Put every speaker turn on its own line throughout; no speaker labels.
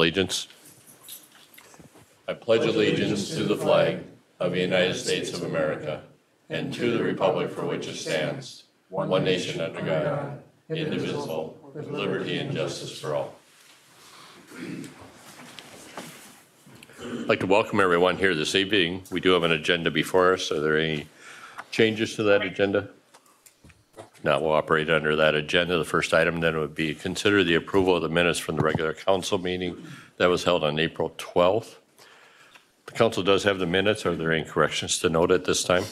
Allegiance. I pledge allegiance to the flag of the United States of America and to the republic for which it stands, one nation under God, indivisible, with liberty and justice for all. I'd like to welcome everyone here this evening. We do have an agenda before us. Are there any changes to that agenda? Now we'll operate under that agenda. The first item then would be consider the approval of the minutes from the regular council meeting that was held on April 12th. The council does have the minutes. Are there any corrections to note at this time?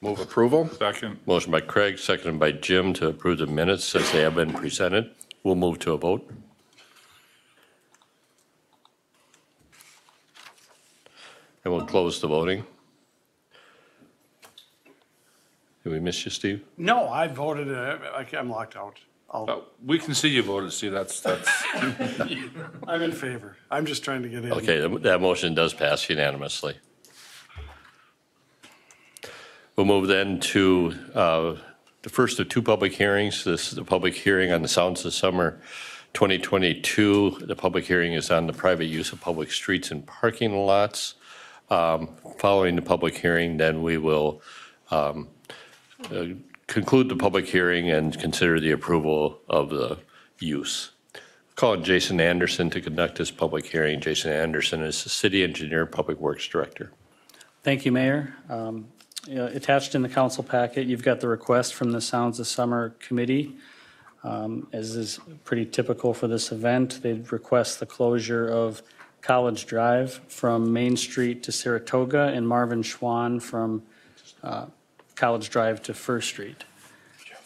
Move approval. Second.
Motion by Craig, seconded by Jim to approve the minutes as they have been presented. We'll move to a vote. And we'll close the voting. Did we miss you, Steve?
No, I voted. I'm locked out.
We can see you voted, Steve. That's.
I'm in favor. I'm just trying to get in.
Okay, that motion does pass unanimously. We'll move then to the first of two public hearings. This is the public hearing on the Sounds of Summer 2022. The public hearing is on the private use of public streets and parking lots. Following the public hearing, then we will conclude the public hearing and consider the approval of the use. Call on Jason Anderson to conduct this public hearing. Jason Anderson is the City Engineer, Public Works Director.
Thank you, Mayor. Attached in the council packet, you've got the request from the Sounds of Summer Committee. As is pretty typical for this event, they'd request the closure of College Drive from Main Street to Saratoga and Marvin Schwann from College Drive to First Street.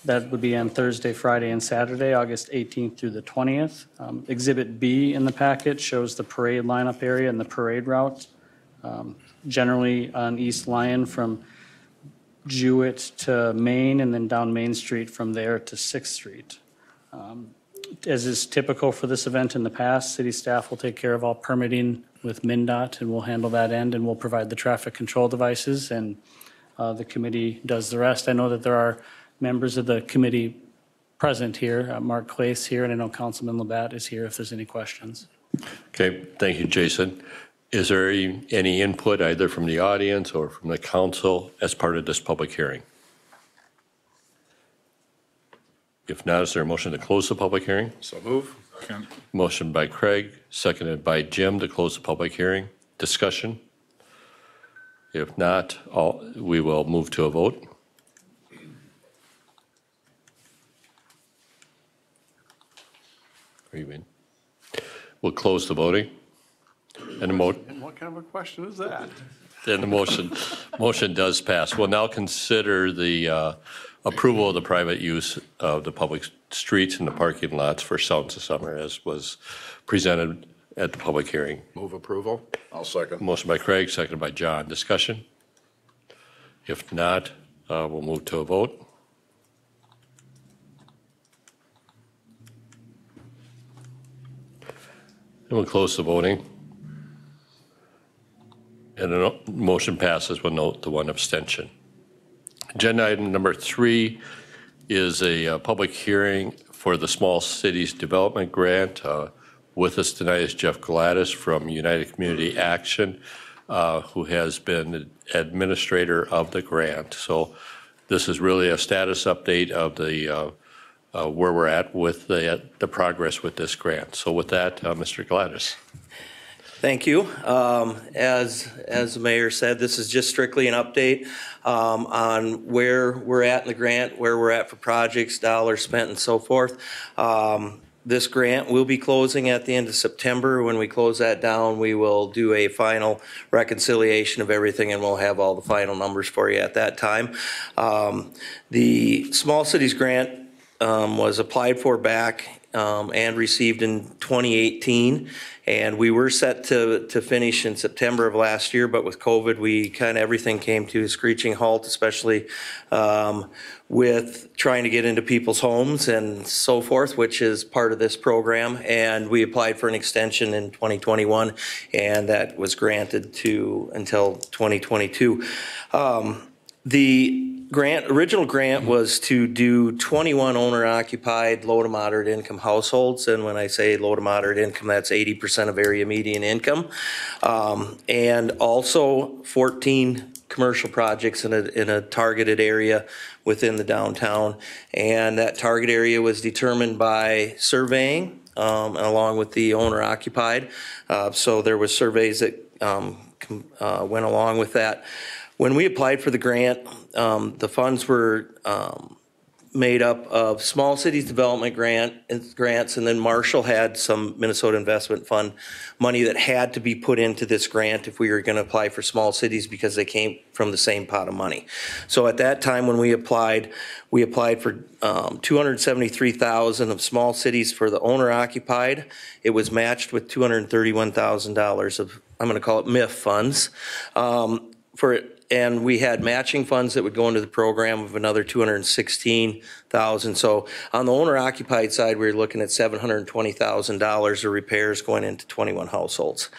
That would be on Thursday, Friday, and Saturday, August 18th through the 20th. Exhibit B in the packet shows the parade lineup area and the parade route. Generally on East Lyon from Jewett to Main and then down Main Street from there to 6th Street. As is typical for this event in the past, city staff will take care of all permitting with MnDOT and we'll handle that end and we'll provide the traffic control devices and the committee does the rest. I know that there are members of the committee present here. Mark Clace here, and I know Councilman Labatt is here if there's any questions.
Okay, thank you, Jason. Is there any input either from the audience or from the council as part of this public hearing? If not, is there a motion to close the public hearing?
So move. Second.
Motion by Craig, seconded by Jim to close the public hearing. Discussion? If not, we will move to a vote. Are you in? We'll close the voting. And
what kind of a question is that?
Then the motion does pass. We'll now consider the approval of the private use of the public streets and the parking lots for Sounds of Summer as was presented at the public hearing.
Move approval. I'll second.
Motion by Craig, seconded by John. Discussion? If not, we'll move to a vote. And we'll close the voting. And the motion passes with note the one abstention. Agenda item number 3 is a public hearing for the Small Cities Development Grant. With us tonight is Jeff Gladys from United Community Action, who has been administrator of the grant. So this is really a status update of the where we're at with the progress with this grant. So with that, Mr. Gladys.
Thank you. As the mayor said, this is just strictly an update on where we're at in the grant, where we're at for projects, dollars spent, and so forth. This grant will be closing at the end of September. When we close that down, we will do a final reconciliation of everything and we'll have all the final numbers for you at that time. The Small Cities Grant was applied for back and received in 2018. And we were set to finish in September of last year, but with COVID, everything came to a screeching halt, especially with trying to get into people's homes and so forth, which is part of this program. And we applied for an extension in 2021, and that was granted until 2022. The original grant was to do 21 owner-occupied, low to moderate income households. And when I say low to moderate income, that's 80% of area median income. And also 14 commercial projects in a targeted area within the downtown. And that target area was determined by surveying along with the owner-occupied. So there was surveys that went along with that. When we applied for the grant, the funds were made up of small cities development grants, and then Marshall had some Minnesota Investment Fund money that had to be put into this grant if we were going to apply for small cities because they came from the same pot of money. So at that time when we applied for $273,000 of small cities for the owner occupied. It was matched with $231,000 of, I'm going to call it MIF funds and we had matching funds that would go into the program of another $216,000. So on the owner-occupied side, we were looking at $720,000 of repairs going into 21 households.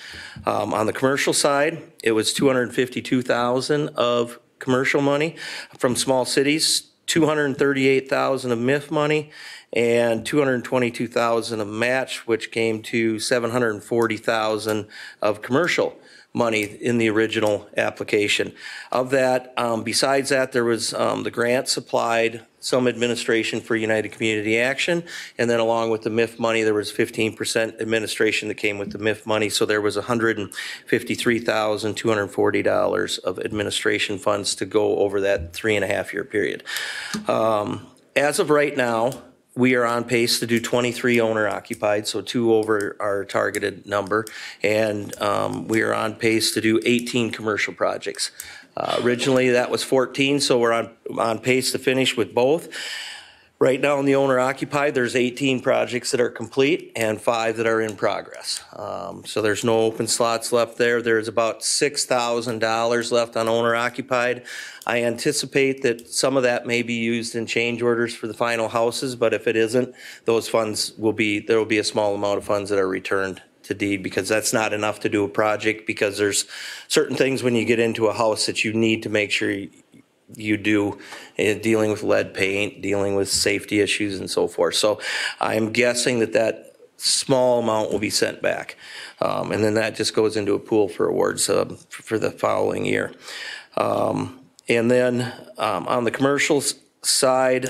On the commercial side, it was $252,000 of commercial money from small cities, $238,000 of MIF money, and $222,000 of match, which came to $740,000 of commercial money in the original application. Of that, besides that, there was the grant supplied some administration for United Community Action, and then along with the MIF money, there was 15% administration that came with the MIF money, so there was $153,240 of administration funds to go over that 3.5-year period. As of right now, we are on pace to do 23 owner-occupied, so 2 over our targeted number, and we are on pace to do 18 commercial projects. Originally, that was 14, so we're on pace to finish with both. Right now in the owner-occupied, there's 18 projects that are complete and 5 that are in progress. So there's no open slots left there. There's about $6,000 left on owner-occupied. I anticipate that some of that may be used in change orders for the final houses, but if it isn't, those funds there will be a small amount of funds that are returned to deed, because that's not enough to do a project, because there's certain things when you get into a house that you need to make sure you do, dealing with lead paint, dealing with safety issues and so forth. So I'm guessing that small amount will be sent back. And then that just goes into a pool for awards for the following year. And then on the commercial side,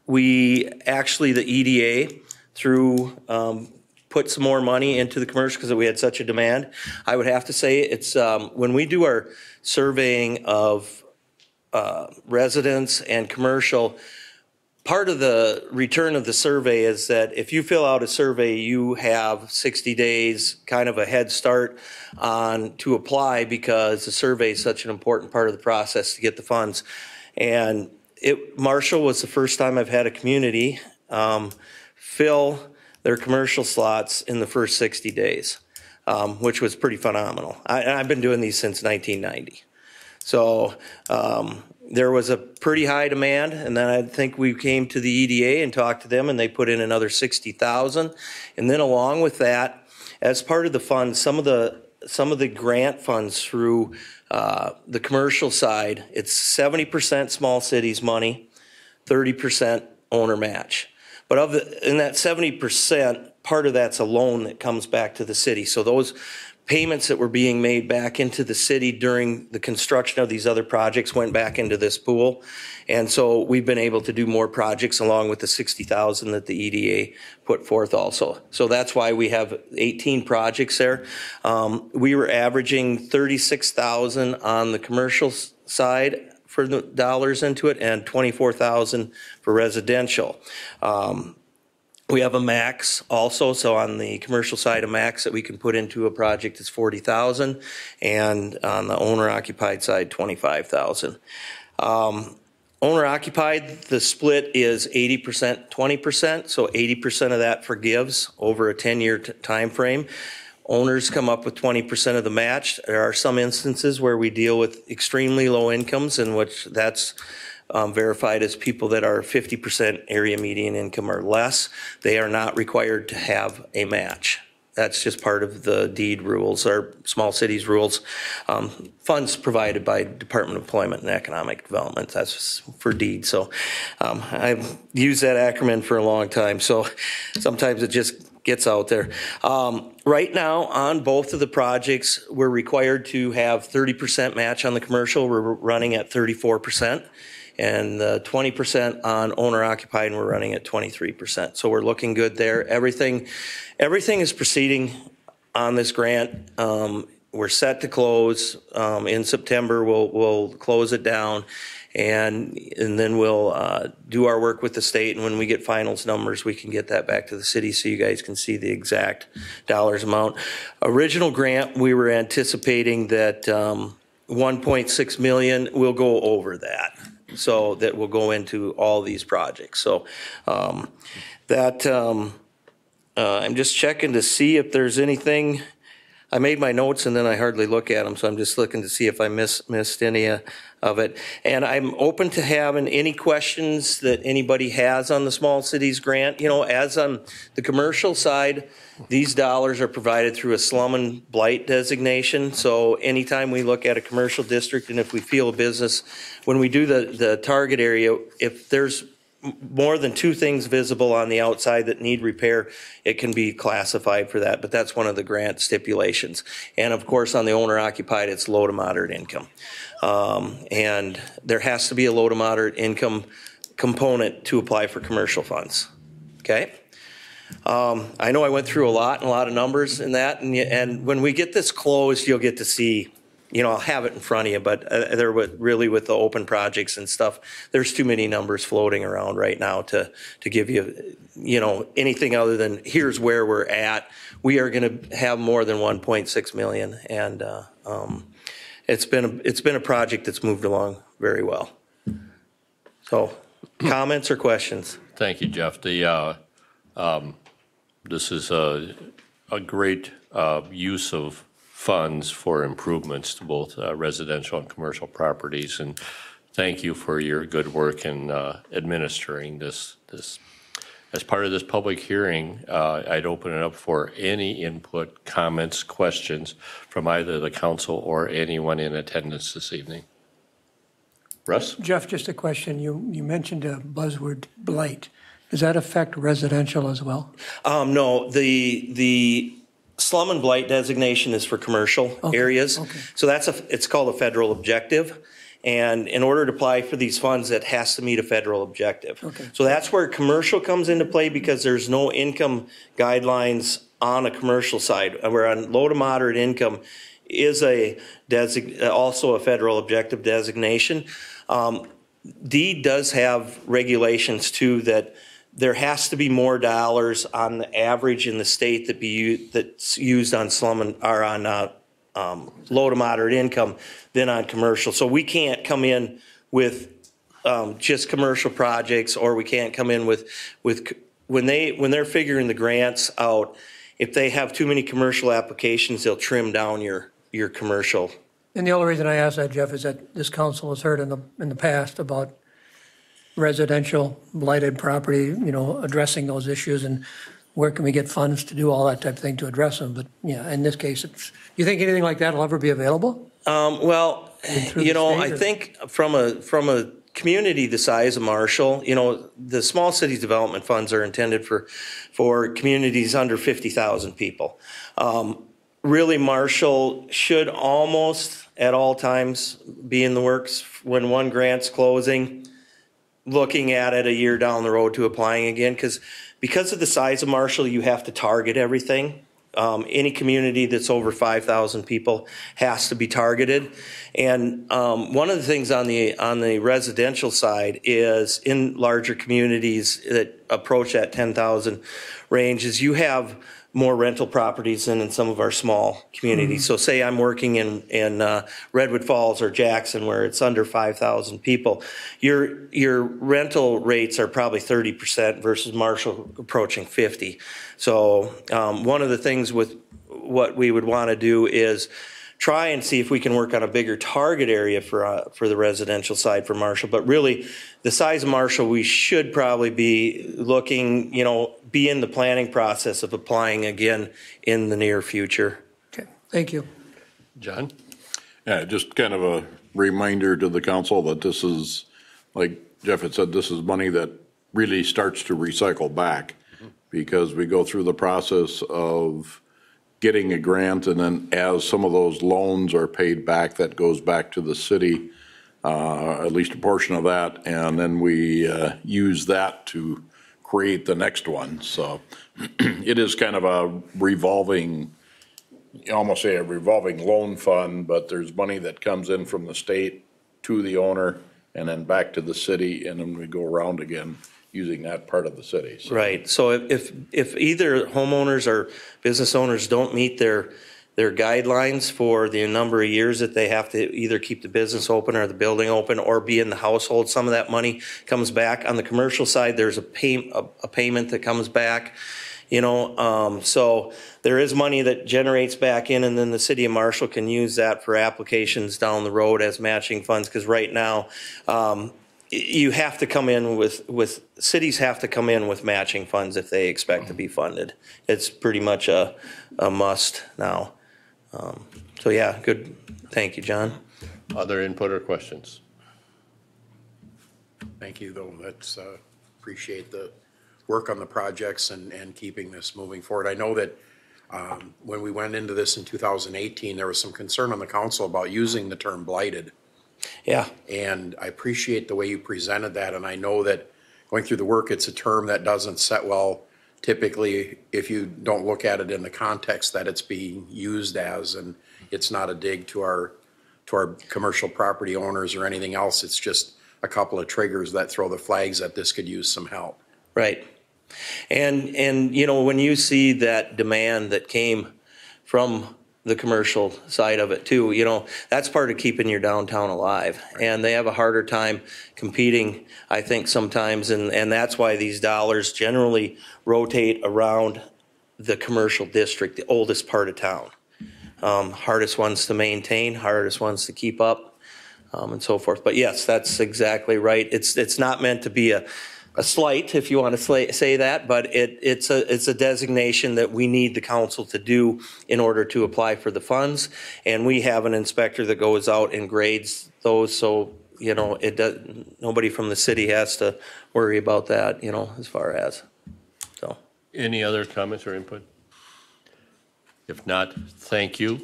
we actually, the EDA put some more money into the commercial because we had such a demand. I would have to say it's when we do our surveying of residents and commercial, part of the return of the survey is that if you fill out a survey, you have 60 days kind of a head start to apply, because the survey is such an important part of the process to get the funds. And Marshall was the first time I've had a community fill their commercial slots in the first 60 days, which was pretty phenomenal. I've been doing these since 1990. So there was a pretty high demand, and then I think we came to the EDA and talked to them, and they put in another $60,000. And then along with that, as part of the funds, some of the grant funds through the commercial side, it's 70% small cities money, 30% owner match. But in that 70%, part of that's a loan that comes back to the city. So those payments that were being made back into the city during the construction of these other projects went back into this pool. And so we've been able to do more projects along with the $60,000 that the EDA put forth also. So that's why we have 18 projects there. We were averaging $36,000 on the commercial side for the dollars into it, and $24,000 for residential. We have a max also, so on the commercial side, a max that we can put into a project is $40,000, and on the owner-occupied side, $25,000. Owner-occupied, the split is 80%, 20%, so 80% of that forgives over a 10-year time frame. Owners come up with 20% of the match. There are some instances where we deal with extremely low incomes, in which that's verified as people that are 50% area median income or less. They are not required to have a match. That's just part of the deed rules or small cities rules. Funds provided by Department of Employment and Economic Development. That's for deed. So I've used that acronym for a long time. So sometimes it just gets out there. Right now on both of the projects, we're required to have 30% match on the commercial. We're running at 34%. And 20% on owner occupied, and we're running at 23%. So we're looking good there. Everything is proceeding on this grant. We're set to close in September. We'll close it down, and then we'll do our work with the state. And when we get finals numbers, we can get that back to the city so you guys can see the exact dollars amount. Original grant, we were anticipating that 1.6 million. We'll go over that. So that will go into all these projects. So I'm just checking to see if there's anything. I made my notes and then I hardly look at them, so I'm just looking to see if I missed any of it. And I'm open to having any questions that anybody has on the small cities grant. You know, as on the commercial side, these dollars are provided through a slum and blight designation. So anytime we look at a commercial district and if we feel a business, when we do the target area, if there's more than two things visible on the outside that need repair, it can be classified for that. But that's one of the grant stipulations. And of course, on the owner occupied, it's low to moderate income. And there has to be a low to moderate income component to apply for commercial funds. Okay. I know I went through a lot of numbers in that, and when we get this closed, you'll get to see, you know, I'll have it in front of you, but they're really with the open projects and stuff, there's too many numbers floating around right now to give you, you know, anything other than here's where we're at. We are going to have more than 1.6 million, and it's been a project that's moved along very well. So, comments or questions?
Thank you, Jeff. This is a great use of funds for improvements to both residential and commercial properties, and thank you for your good work in administering this. As part of this public hearing, I'd open it up for any input, comments, questions from either the council or anyone in attendance this evening. Russ?
Jeff, just a question. You mentioned a buzzword, blight. Does that affect residential as well?
No, the slum and blight designation is for commercial areas. Okay. So it's called a federal objective. And in order to apply for these funds, it has to meet a federal objective. Okay. So that's where commercial comes into play, because there's no income guidelines on a commercial side. Where on low to moderate income is also a federal objective designation. DEED does have regulations too that there has to be more dollars on the average in the state that's used on slum and or on low to moderate income than on commercial. So we can't come in with just commercial projects, or we can't come in with when they're figuring the grants out. If they have too many commercial applications, they'll trim down your commercial.
And the only reason I ask that, Jeff, is that this council has heard in the past about residential blighted property, you know, addressing those issues and where can we get funds to do all that type of thing to address them. But yeah, in this case, do you think anything like that will ever be available?
Well, you know, I think from a community the size of Marshall, you know, the small cities development funds are intended for communities under 50,000 people. Really, Marshall should almost at all times be in the works when one grant's closing, looking at it a year down the road to applying again, because of the size of Marshall, you have to target everything. Any community that's over 5,000 people has to be targeted. And one of the things on the residential side is in larger communities that approach that 10,000 range is you have more rental properties than in some of our small communities. Mm-hmm. So say I'm working in Redwood Falls or Jackson where it's under 5,000 people. Your rental rates are probably 30% versus Marshall approaching 50. So one of the things with what we would want to do is try and see if we can work on a bigger target area for the residential side for Marshall. But really, the size of Marshall, we should probably be looking, be in the planning process of applying again in the near future.
Okay, thank you.
John?
Yeah, just kind of a reminder to the council that this is, like Jeff had said, this is money that really starts to recycle back, because we go through the process of getting a grant, and then as some of those loans are paid back, that goes back to the city, at least a portion of that, and then we use that to create the next one. So it is kind of a revolving, you almost say a revolving loan fund, but there's money that comes in from the state to the owner and then back to the city, and then we go around again using that part of the city. So.
Right. So if either homeowners or business owners don't meet their guidelines for the number of years that they have to either keep the business open or the building open or be in the household, some of that money comes back. On the commercial side, there's a payment that comes back. So there is money that generates back in, and then the city of Marshall can use that for applications down the road as matching funds. Because right now, you have to come in with cities have to come in with matching funds if they expect to be funded. It's pretty much a must now. So yeah, good. Thank you, John.
Other input or questions?
Thank you, though. That's appreciate the work on the projects and keeping this moving forward. I know that when we went into this in 2018, there was some concern on the council about using the term blighted.
Yeah.
And I appreciate the way you presented that. And I know that going through the work, it's a term that doesn't set well typically if you don't look at it in the context that it's being used as, and it's not a dig to our commercial property owners or anything else. It's just a couple of triggers that throw the flags that this could use some help.
Right. And when you see that demand that came from the commercial side of it too, that's part of keeping your downtown alive. And they have a harder time competing, I think, sometimes. And that's why these dollars generally rotate around the commercial district, the oldest part of town. Hardest ones to maintain, hardest ones to keep up, and so forth. But yes, that's exactly right. It's not meant to be a slight, if you want to say that, but it's a designation that we need the council to do in order to apply for the funds. And we have an inspector that goes out and grades those, so nobody from the city has to worry about that, as far as. So.
Any other comments or input? If not, thank you.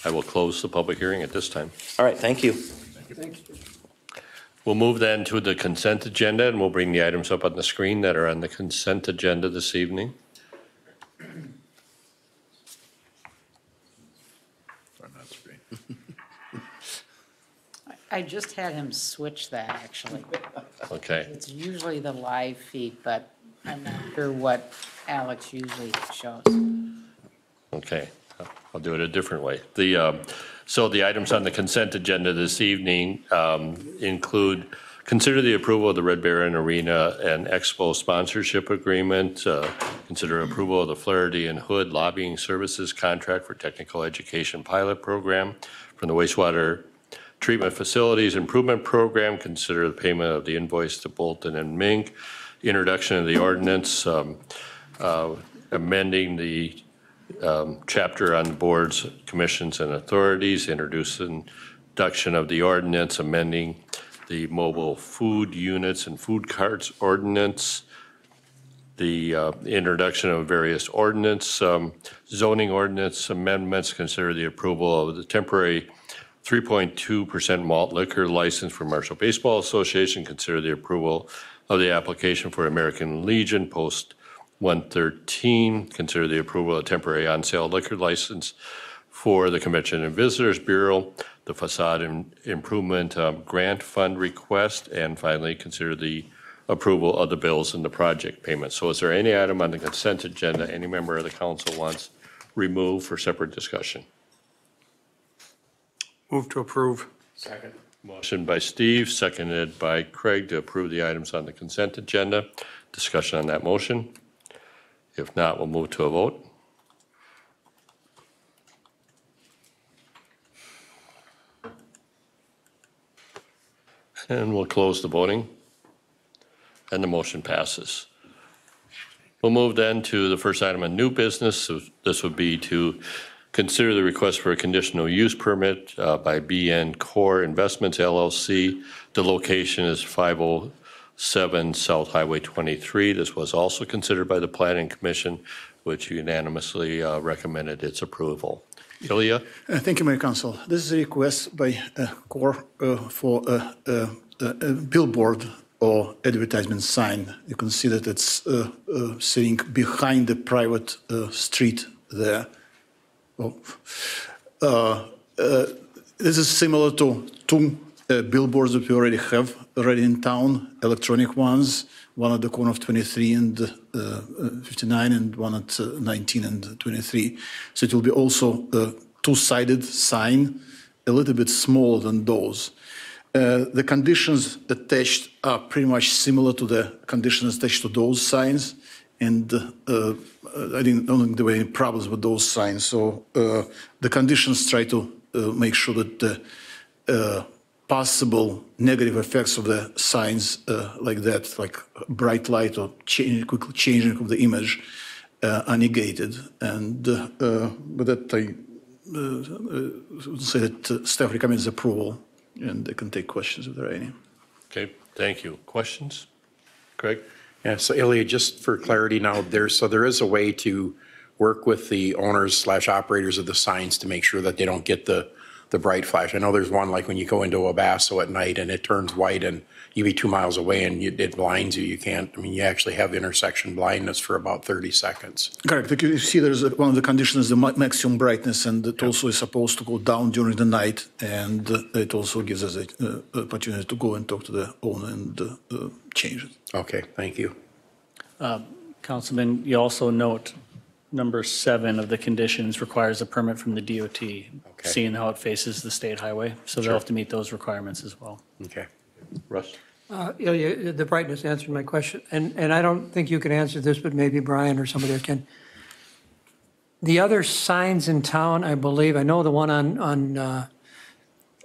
I will close the public hearing at this time.
All right, thank you.
Thank you.
We'll move then to the consent agenda, and we'll bring the items up on the screen that are on the consent agenda this evening.
I just had him switch that, actually.
Okay.
It's usually the live feed, but I'm not sure what Alex usually shows.
Okay, I'll do it a different way. So the items on the consent agenda this evening include consider the approval of the Red Baron Arena and Expo sponsorship agreement, consider approval of the Flaherty and Hood lobbying services contract for technical education pilot program from the Wastewater Treatment Facilities Improvement Program, consider the payment of the invoice to Bolton and Mink, introduction of the ordinance, amending the chapter on boards, commissions, and authorities, introduction of the ordinance, amending the mobile food units and food carts ordinance, the introduction of various ordinance, zoning ordinance amendments, consider the approval of the temporary 3.2% malt liquor license for Marshall Baseball Association, consider the approval of the application for American Legion Post 113, consider the approval of temporary on-sale liquor license for the Convention and Visitors Bureau, the facade improvement grant fund request, and finally consider the approval of the bills and the project payments. So is there any item on the consent agenda any member of the council wants removed for separate discussion?
Move to approve.
Second.
Motion by Steve, seconded by Craig to approve the items on the consent agenda. Discussion on that motion? If not, we'll move to a vote. And we'll close the voting. And the motion passes. We'll move then to the first item of new business. So this would be to consider the request for a conditional use permit by BN Core Investments LLC. The location is 507 South Highway 23. This was also considered by the Planning Commission, which unanimously recommended its approval. Ilya?
Thank you, Mayor Council. This is a request by Core for a billboard or advertisement sign. You can see that it's sitting behind the private street there. This is similar to two billboards that we already have in town, electronic ones, one at the corner of 23 and 59 and one at 19 and 23. So it will be also a two-sided sign, a little bit smaller than those. The conditions attached are pretty much similar to the conditions attached to those signs, and I don't think there were any problems with those signs. So the conditions try to make sure that the possible negative effects of the signs like that, like bright light or quick changing of the image, are negated. And with that, I would say that staff recommends approval, and they can take questions if there are any.
Okay, thank you. Questions? Craig?
Yeah, so Ilya, just for clarity now, there is a way to work with the owners / operators of the signs to make sure that they don't get the bright flash. I know there's one like when you go into Wabasso at night and it turns white and you be 2 miles away and it blinds you. You can't, I mean, you actually have intersection blindness for about 30 seconds.
Correct. Like you see, there's one of the conditions, the maximum brightness, and it also is supposed to go down during the night. And it also gives us an opportunity to go and talk to the owner and change it.
Okay, thank you.
Councilman, you also note number 7 of the conditions requires a permit from the DOT, seeing how it faces the state highway. So they'll have to meet those requirements as well.
Okay.
Russ?
Ilya, the brightness answered my question, and I don't think you can answer this, but maybe Brian or somebody else can. The other signs in town, I believe, I know the one on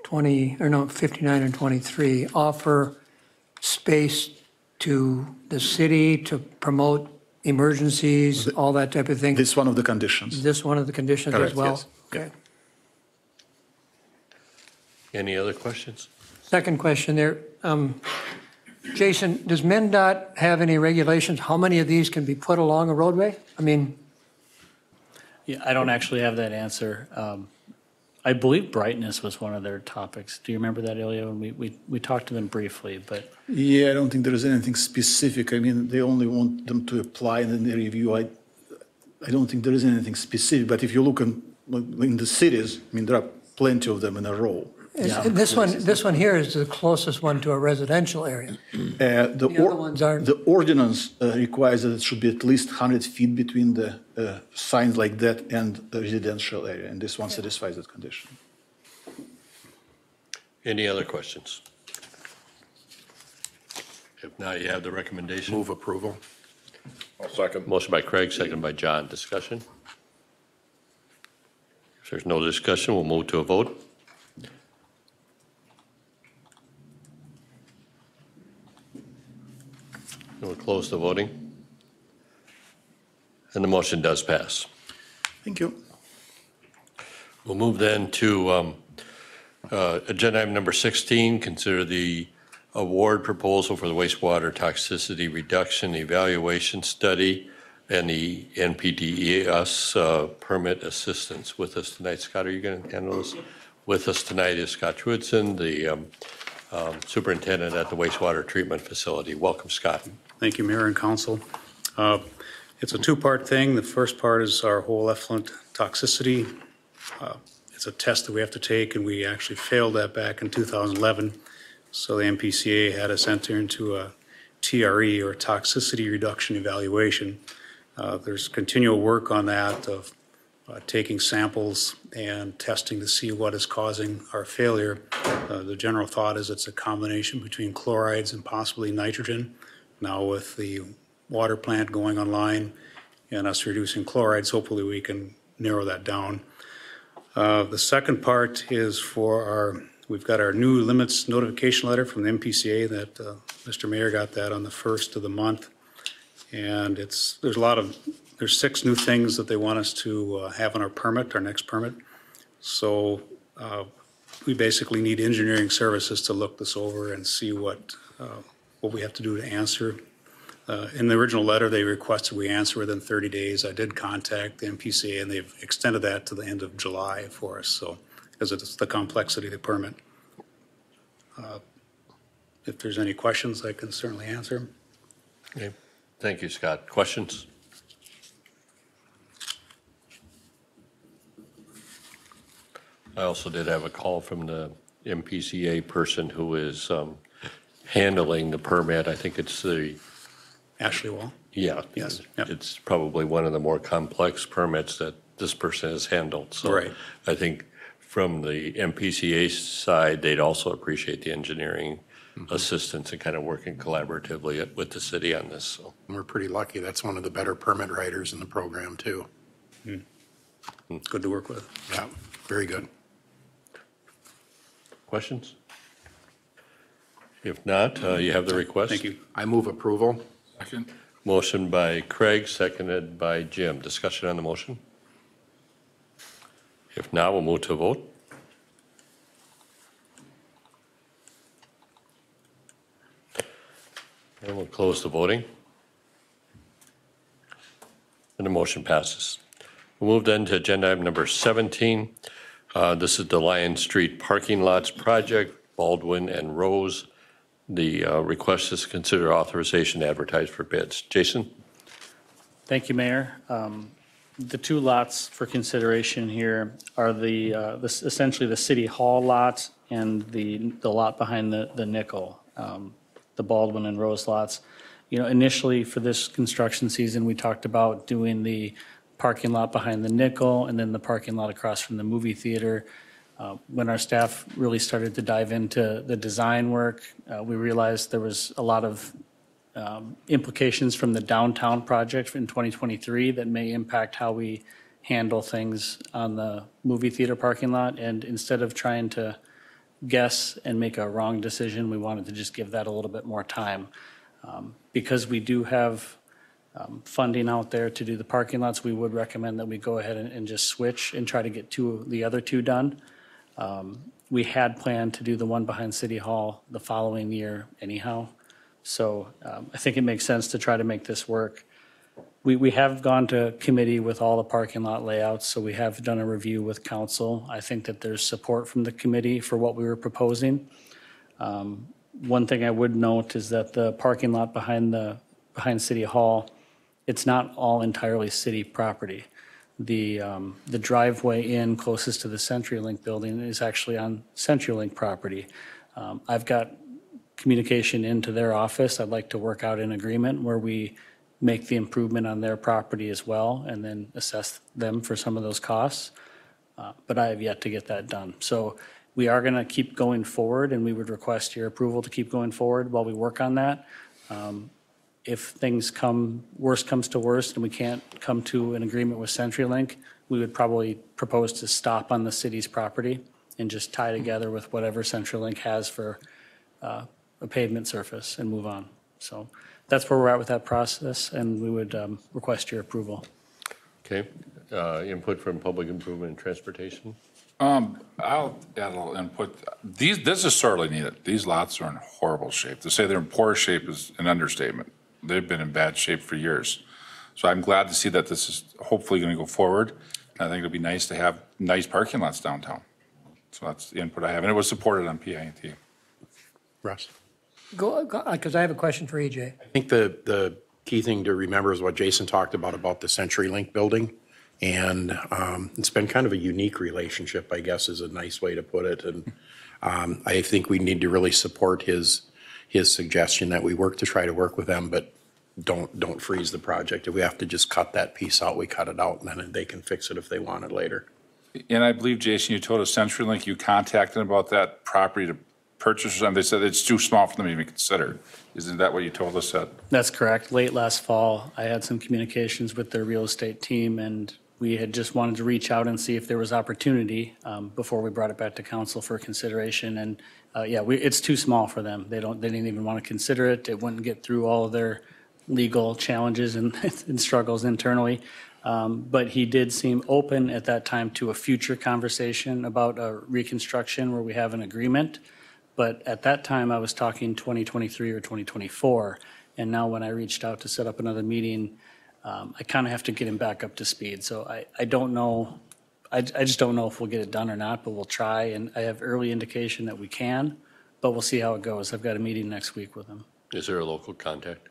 59 and 23 offer space to the city to promote emergencies, all that type of thing.
This is one of the conditions.
Is this one of the conditions
Correct,
as well?
yes.
Okay.
Any other questions?
Second question there. Jason, does MnDOT have any regulations? How many of these can be put along a roadway? I mean,
Yeah, I don't actually have that answer. I believe brightness was one of their topics. Do you remember that, Ilya? We talked to them briefly, but.
Yeah, I don't think there is anything specific. I mean, they only want them to apply and then they review. I don't think there is anything specific, but if you look in the cities, I mean, there are plenty of them in a row.
this one here is the closest one to a residential area.
The
other ones aren't.
The ordinance requires that it should be at least 100 feet between the signs like that and the residential area, and this one satisfies that condition.
Any other questions? If not, you have the recommendation.
Move approval.
I'll second.
Motion by Craig, second by John. Discussion? If there's no discussion, we'll move to a vote. We'll close the voting. And the motion does pass.
Thank you.
We'll move then to agenda item number 16, consider the award proposal for the wastewater toxicity reduction evaluation study and the Npdes permit assistance. With us tonight, Scott, are you going to handle this? With us tonight is Scott Truitzen, the superintendent at the wastewater treatment facility. Welcome, Scott.
Thank you, Mayor and Council. It's a two-part thing. The first part is our whole effluent toxicity. It's a test that we have to take, and we actually failed that back in 2011. So the MPCA had us enter into a TRE, or toxicity reduction evaluation. There's continual work on that of taking samples and testing to see what is causing our failure. The general thought is it's a combination between chlorides and possibly nitrogen. Now with the water plant going online and us reducing chlorides, hopefully we can narrow that down. The second part is for our We've got our new limits notification letter from the MPCA that Mr. Mayor got that on the 1st of the month. And there's 6 new things that they want us to have on our permit, our next permit. So we basically need engineering services to look this over and see what we have to do to answer. In the original letter, they requested we answer within 30 days. I did contact the MPCA, and they've extended that to the end of July for us, so, because it's the complexity of the permit. If there's any questions, I can certainly answer them.
Okay. Thank you, Scott. Questions? I also did have a call from the MPCA person who is handling the permit. I think it's the
Ashley Wall?
Yeah.
Yes. Yep.
It's probably one of the more complex permits that this person has handled. So
Right.
I think from the MPCA side, they'd also appreciate the engineering assistance and kind of working collaboratively with the city on this. So
We're pretty lucky. That's one of the better permit writers in the program, too.
Good to work with.
Yeah, very good.
questions? If not, you have the request.
Thank you.
I move approval.
Second.
Motion by Craig, seconded by Jim. Discussion on the motion? If not, we'll move to a vote. And we'll close the voting. And the motion passes. We'll move then to agenda item number 17. This is the Lion Street Parking Lots Project, Baldwin and Rose. The request is to consider authorization to advertise for bids. Jason?
Thank you, Mayor. The 2 lots for consideration here are essentially the City Hall lot and the lot behind the nickel, the Baldwin and Rose lots. You know, initially for this construction season, we talked about doing the parking lot behind the nickel and then the parking lot across from the movie theater. When our staff really started to dive into the design work, we realized there was a lot of implications from the downtown project in 2023 that may impact how we handle things on the movie theater parking lot. And instead of trying to guess and make a wrong decision, we wanted to just give that a little bit more time. Because we do have funding out there to do the parking lots, we would recommend that we go ahead and just switch and try to get the other 2 done. We had planned to do the one behind City Hall the following year anyhow. So I think it makes sense to try to make this work. We have gone to committee with all the parking lot layouts, so we have done a review with council. I think that there's support from the committee for what we were proposing. One thing I would note is that the parking lot behind City Hall, it's not all entirely city property. The driveway in closest to the CenturyLink building is actually on CenturyLink property. I've got communication into their office. I'd like to work out an agreement where we make the improvement on their property as well and then assess them for some of those costs. But I have yet to get that done. So we are going to keep going forward, and we would request your approval to keep going forward while we work on that. If worst comes to worst, and we can't come to an agreement with CenturyLink, we would probably propose to stop on the city's property and just tie together with whatever CenturyLink has for a pavement surface and move on. So that's where we're at with that process, and we would request your approval.
Okay. Input from Public Improvement and Transportation?
I'll add a little input. This is sorely needed. These lots are in horrible shape. To say they're in poor shape is an understatement. They've been in bad shape for years. So I'm glad to see that this is hopefully going to go forward. I think it'll be nice to have nice parking lots downtown. So that's the input I have, and it was supported on PINT.
Russ?
Go, because I have a question for EJ.
I think the key thing to remember is what Jason talked about the CenturyLink building. And it's been kind of a unique relationship, I guess, is a nice way to put it. And I think we need to really support his suggestion that we work to try to work with them, but don't freeze the project. If we have to just cut that piece out, we cut it out, and then they can fix it if they want it later.
And I believe, Jason, you told us CenturyLink, you contacted them about that property to purchase or something. They said it's too small for them to even consider. Isn't that what you told us?
That's correct. Late last fall, I had some communications with their real estate team, and we had just wanted to reach out and see if there was opportunity before we brought it back to council for consideration. And it's too small for them. They didn't even want to consider it. It wouldn't get through all of their legal challenges and struggles internally. But he did seem open at that time to a future conversation about a reconstruction where we have an agreement. But at that time, I was talking 2023 or 2024. And now when I reached out to set up another meeting, I kind of have to get him back up to speed. So I don't know. I just don't know if we'll get it done or not, but we'll try. And I have early indication that we can, but we'll see how it goes. I've got a meeting next week with him.
Is there a local contact?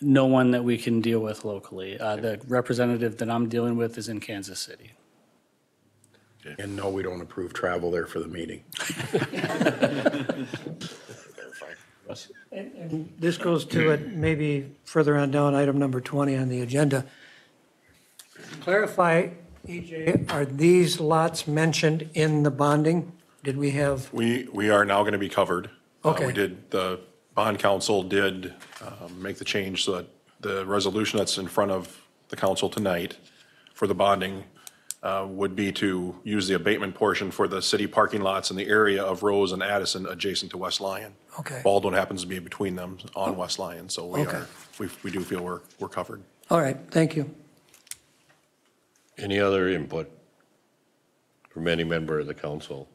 No one that we can deal with locally. The representative that I'm dealing with is in Kansas City.
And no, we don't approve travel there for the meeting.
And this goes to it maybe further on down, item number 20 on the agenda. Clarify, EJ, are these lots mentioned in the bonding? Did we have?
We are now going to be covered.
Okay.
The bond council did make the change so that the resolution that's in front of the council tonight for the bonding would be to use the abatement portion for the city parking lots in the area of Rose and Addison adjacent to West Lyon.
Okay.
Baldwin happens to be between them on West Lyon, so we do feel we're covered.
All right, thank you.
Any other input from any member of the council?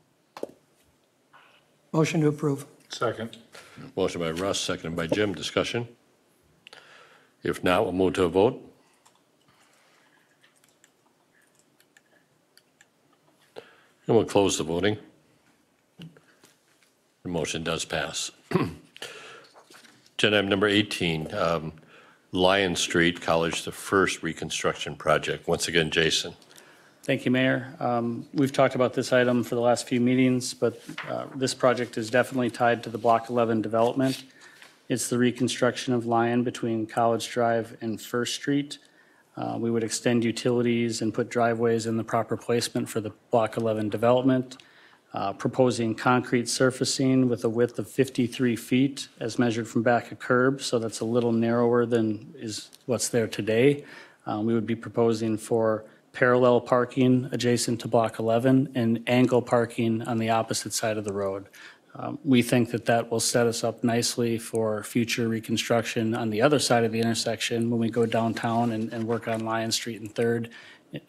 Motion to approve.
Second.
Motion by Russ, seconded by Jim. Discussion? If not, we'll move to a vote. And we'll close the voting. The motion does pass. Agenda item number 18, Lion Street College, the first reconstruction project. Once again, Jason.
Thank you, Mayor. We've talked about this item for the last few meetings, but this project is definitely tied to the Block 11 development. It's the reconstruction of Lion between College Drive and First Street. We would extend utilities and put driveways in the proper placement for the Block 11 development. Proposing concrete surfacing with a width of 53 feet as measured from back of curb, so that's a little narrower than is what's there today. We would be proposing for parallel parking adjacent to Block 11 and angle parking on the opposite side of the road. We think that that will set us up nicely for future reconstruction on the other side of the intersection when we go downtown and work on Lion Street and 3rd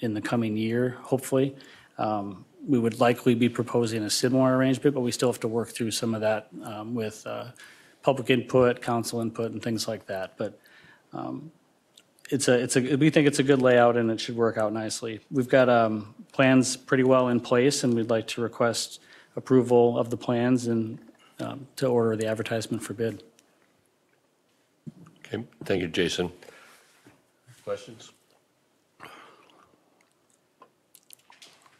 in the coming year, hopefully. We would likely be proposing a similar arrangement, but we still have to work through some of that with public input, council input, and things like that. But we think it's a good layout and it should work out nicely. We've got plans pretty well in place, and we'd like to request approval of the plans and to order the advertisement for bid.
Okay, thank you, Jason. Questions?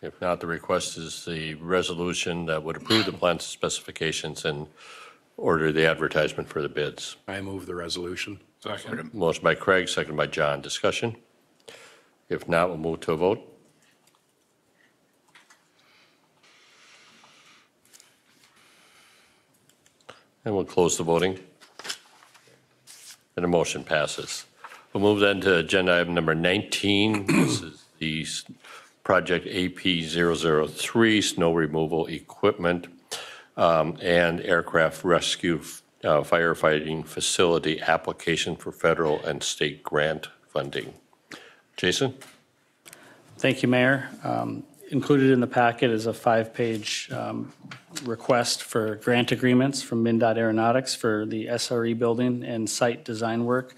If not, the request is the resolution that would approve the plans and specifications and order the advertisement for the bids.
I move the resolution.
Second.
Motion by Craig, seconded by John. Discussion? If not, we'll move to a vote. And we'll close the voting. And the motion passes. We'll move then to agenda item number 19. This is the project AP003, snow removal equipment and aircraft rescue firefighting facility application for federal and state grant funding. Jason?
Thank you, Mayor. Included in the packet is a 5-page request for grant agreements from MnDOT Aeronautics for the SRE building and site design work.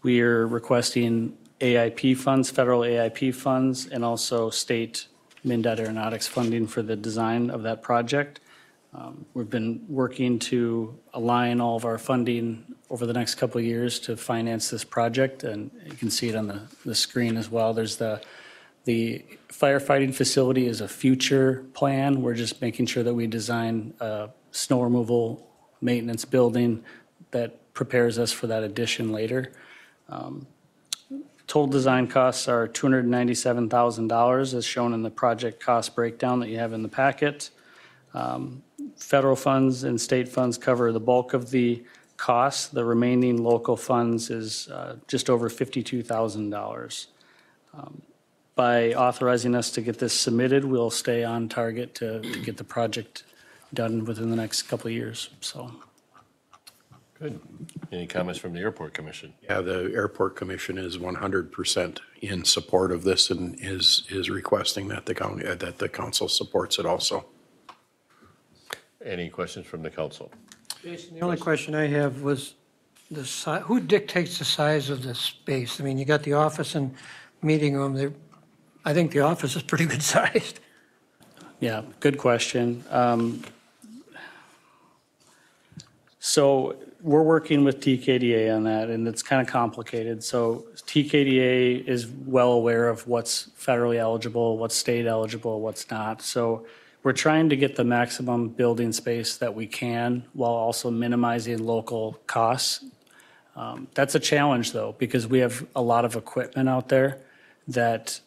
We are requesting AIP funds, federal AIP funds, and also state MnDOT Aeronautics funding for the design of that project. We've been working to align all of our funding over the next couple of years to finance this project, and you can see it on the screen as well. There's the firefighting facility is a future plan. We're just making sure that we design a snow removal maintenance building that prepares us for that addition later. Total design costs are $297,000 as shown in the project cost breakdown that you have in the packet. Federal funds and state funds cover the bulk of the costs. The remaining local funds is just over $52,000. By authorizing us to get this submitted, we'll stay on target to get the project done within the next couple of years, so.
Good. Any comments from the Airport Commission?
Yeah, the Airport Commission is 100% in support of this and is requesting that the council supports it also.
Any questions from the council?
Jason, the only question I have was who dictates the size of the space? I mean, you got the office and meeting room. I think the office is pretty good sized.
Yeah, good question. So we're working with TKDA on that, and it's kind of complicated. So TKDA is well aware of what's federally eligible, what's state eligible, what's not. So we're trying to get the maximum building space that we can while also minimizing local costs. That's a challenge, though, because we have a lot of equipment out there that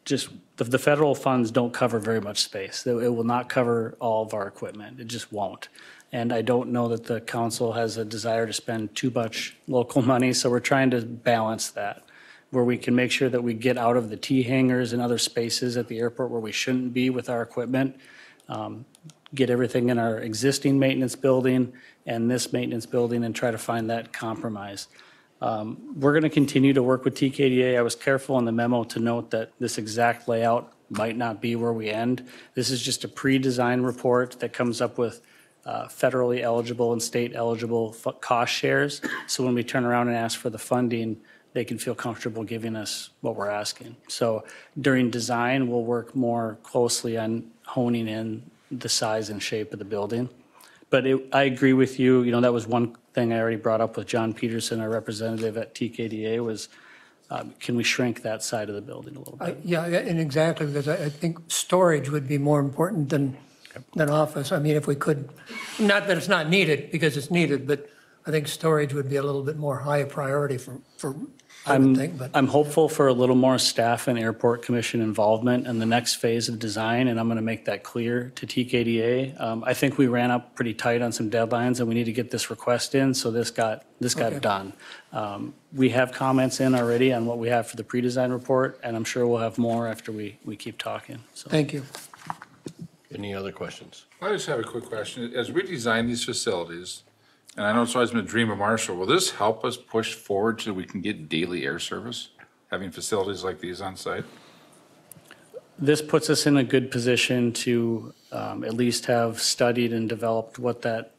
just the federal funds don't cover very much space. It will not cover all of our equipment. It just won't. And I don't know that the council has a desire to spend too much local money, so we're trying to balance that, where we can make sure that we get out of the T hangars and other spaces at the airport where we shouldn't be with our equipment, get everything in our existing maintenance building and this maintenance building and try to find that compromise. We're going to continue to work with TKDA. I was careful in the memo to note that this exact layout might not be where we end. This is just a pre-design report that comes up with federally eligible and state eligible cost shares. So when we turn around and ask for the funding, they can feel comfortable giving us what we're asking. So during design, we'll work more closely on honing in the size and shape of the building. But I agree with you. You know, that was one thing I already brought up with John Peterson, our representative at TKDA, was can we shrink that side of the building a little bit?
Yeah, and exactly, because I think storage would be more important than office. I mean, if we could, not that it's not needed, because it's needed, but I think storage would be a little bit more high priority for I would think. But
I'm hopeful for a little more staff and Airport Commission involvement in the next phase of design, and I'm going to make that clear to TKDA. I think we ran up pretty tight on some deadlines, and we need to get this request in, so this got done. We have comments in already on what we have for the pre-design report, and I'm sure we'll have more after we keep talking. So.
Thank you.
Any other questions?
I just have a quick question. As we design these facilities, and I know it's always been a dream of Marshall, will this help us push forward so we can get daily air service, having facilities like these on site?
This puts us in a good position to at least have studied and developed what that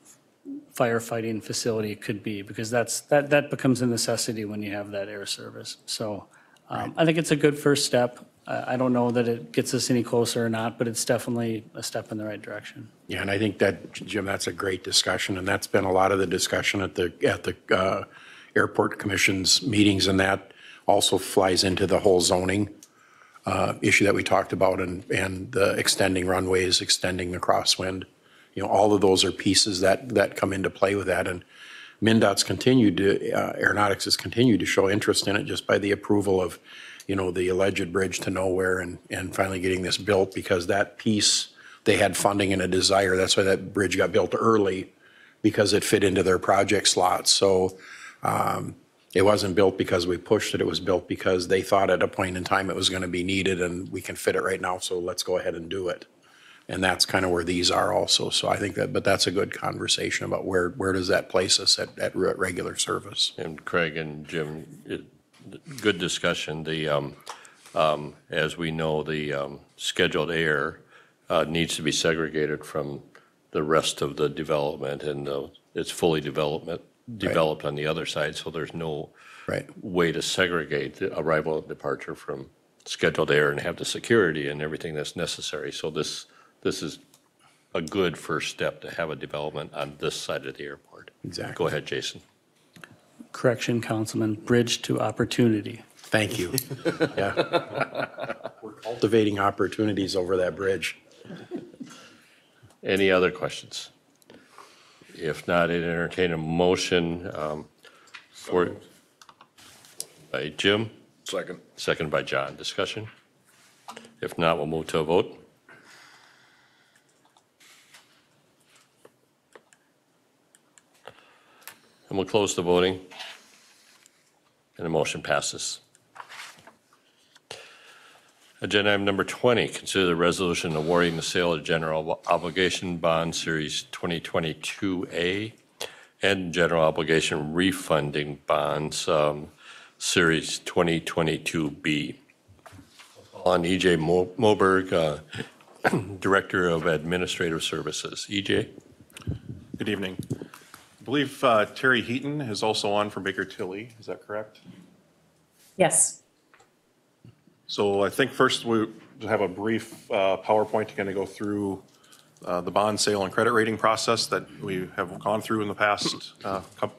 firefighting facility could be, because that becomes a necessity when you have that air service. So I think it's a good first step. I don't know that it gets us any closer or not, but it's definitely a step in the right direction.
Yeah, and I think that, Jim, that's a great discussion, and that's been a lot of the discussion at the Airport Commission's meetings, and that also flies into the whole zoning issue that we talked about, and the extending runways, extending the crosswind. You know, all of those are pieces that come into play with that, and Aeronautics has continued to show interest in it just by the approval of, you know, the alleged bridge to nowhere and finally getting this built, because that piece, they had funding and a desire. That's why that bridge got built early, because it fit into their project slots. So it wasn't built because we pushed it. It was built because they thought at a point in time it was going to be needed and we can fit it right now. So let's go ahead and do it. And that's kind of where these are also. So I think but that's a good conversation about where does that place us at regular service.
And Craig and Jim, good discussion. As we know, the scheduled air needs to be segregated from the rest of the development, and it's fully developed on the other side, so there's no way to segregate the arrival and departure from scheduled air and have the security and everything that's necessary. So this is a good first step to have a development on this side of the airport.
Exactly.
Go ahead, Jason.
Correction, Councilman, bridge to opportunity.
Thank you. Yeah. We're cultivating opportunities over that bridge.
Any other questions? If not, I'd entertain a motion by Jim.
Second.
Second by John. Discussion? If not, we'll move to a vote. And we'll close the voting. And the motion passes. Agenda item number 20, consider the resolution awarding the sale of general obligation bond series 2022A and general obligation refunding bonds series 2022B. On E.J. Moberg, Director of Administrative Services. E.J.
Good evening. I believe Terry Heaton is also on from Baker Tilly. Is that correct?
Yes.
So I think first we have a brief PowerPoint to kind of go through the bond sale and credit rating process that we have gone through in the past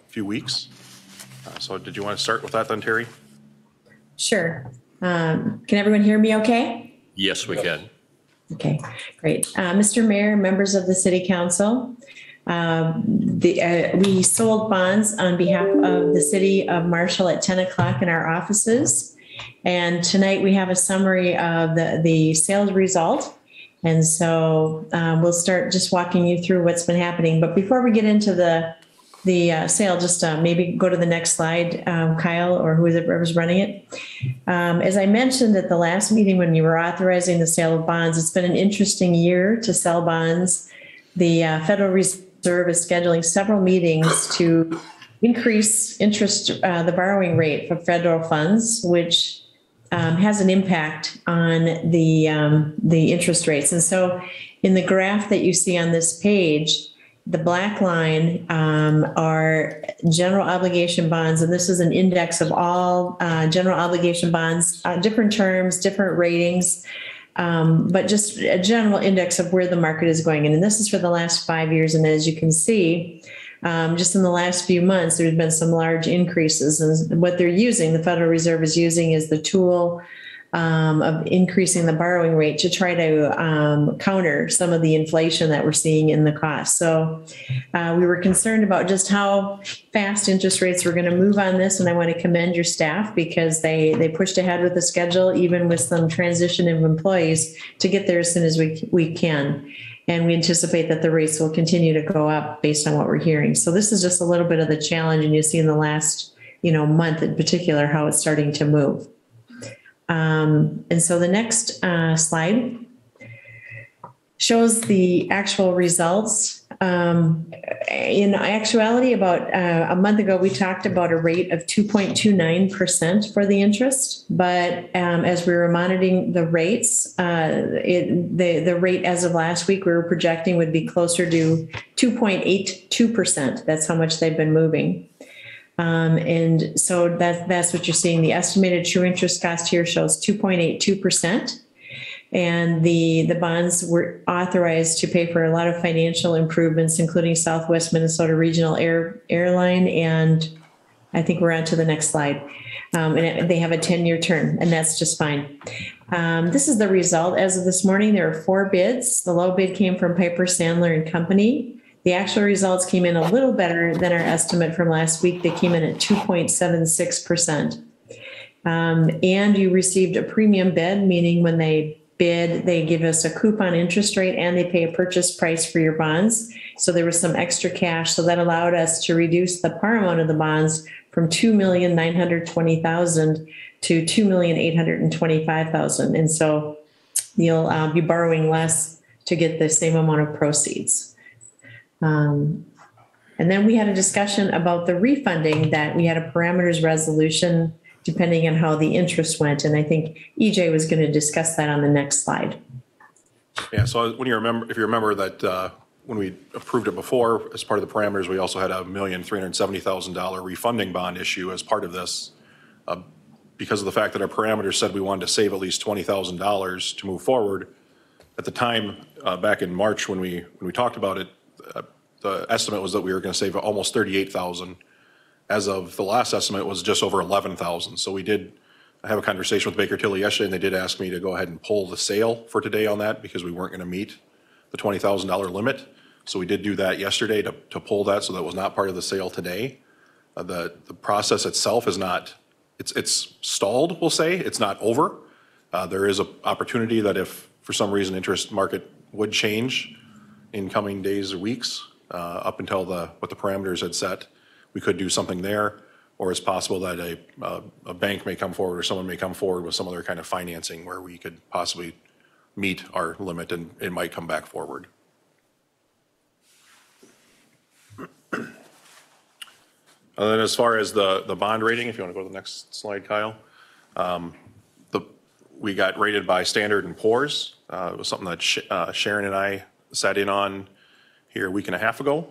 few weeks. So did you want to start with that then, Terry?
Sure. Can everyone hear me okay?
Yes, we can.
Okay, great. Mr. Mayor, members of the City Council, we sold bonds on behalf of the City of Marshall at 10 o'clock in our offices. And tonight we have a summary of the sales result. And so we'll start just walking you through what's been happening. But before we get into the sale, just maybe go to the next slide, Kyle, or whoever's running it. As I mentioned at the last meeting when you were authorizing the sale of bonds, it's been an interesting year to sell bonds. The Federal Reserve is scheduling several meetings to increase the borrowing rate for federal funds, which has an impact on the interest rates. And so in the graph that you see on this page, the black line are general obligation bonds, and this is an index of all general obligation bonds, different terms, different ratings, but just a general index of where the market is going. And this is for the last 5 years. And as you can see, just in the last few months, there's been some large increases. And what they're using, the Federal Reserve is using, is the tool of increasing the borrowing rate to try to counter some of the inflation that we're seeing in the cost. So we were concerned about just how fast interest rates were going to move on this. And I want to commend your staff because they pushed ahead with the schedule, even with some transition of employees, to get there as soon as we can. And we anticipate that the rates will continue to go up based on what we're hearing. So this is just a little bit of the challenge. And you see in the last month in particular how it's starting to move. And so the next slide shows the actual results. In actuality, about a month ago, we talked about a rate of 2.29% for the interest. But as we were monitoring the rates, the rate as of last week we were projecting would be closer to 2.82%. That's how much they've been moving. And so that's what you're seeing. The estimated true interest cost here shows 2.82%. And the bonds were authorized to pay for a lot of financial improvements, including Southwest Minnesota Regional Airline. And I think we're on to the next slide. And they have a 10-year term, and that's just fine. This is the result. As of this morning, there are 4 bids. The low bid came from Piper Sandler and Company. The actual results came in a little better than our estimate from last week. They came in at 2.76%. And you received a premium bid, meaning when they bid, they give us a coupon interest rate and they pay a purchase price for your bonds. So there was some extra cash. So that allowed us to reduce the par amount of the bonds from $2,920,000 to $2,825,000. And so you'll be borrowing less to get the same amount of proceeds. And then we had a discussion about the refunding, that we had a parameters resolution depending on how the interest went. And I think EJ was going to discuss that on the next slide.
Yeah, so if you remember that when we approved it before, as part of the parameters, we also had a $1,370,000 refunding bond issue as part of this. Because of the fact that our parameters said we wanted to save at least $20,000 to move forward. At the time, back in March when we talked about it, the estimate was that we were going to save almost $38,000. As of the last estimate, it was just over $11,000. So we did have a conversation with Baker Tilly yesterday, and they did ask me to go ahead and pull the sale for today on that because we weren't going to meet the $20,000 limit. So we did do that yesterday to pull that, so that was not part of the sale today. The process itself is not, it's stalled, we'll say. It's not over. There is an opportunity that if for some reason interest market would change in coming days or weeks, up until what the parameters had set, we could do something there, or it's possible that a bank may come forward or someone may come forward with some other kind of financing where we could possibly meet our limit and it might come back forward. And then as far as the bond rating, if you want to go to the next slide, Kyle. We got rated by Standard & Poor's. It was something that Sharon and I sat in on here a week and a half ago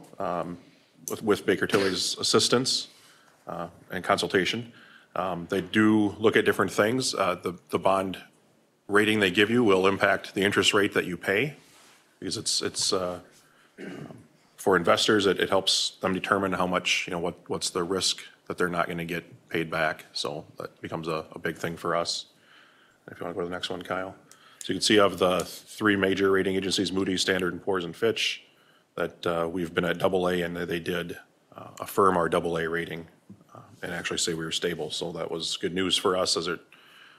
with Baker Tilly's assistance and consultation. They do look at different things. The bond rating they give you will impact the interest rate that you pay, because it's for investors, it helps them determine how much, what's the risk that they're not going to get paid back. So that becomes a big thing for us. If you want to go to the next one, Kyle. So you can see of the three major rating agencies, Moody's, Standard & Poor's, and Fitch, that we've been at AA, and they did affirm our AA rating and actually say we were stable. So that was good news for us as it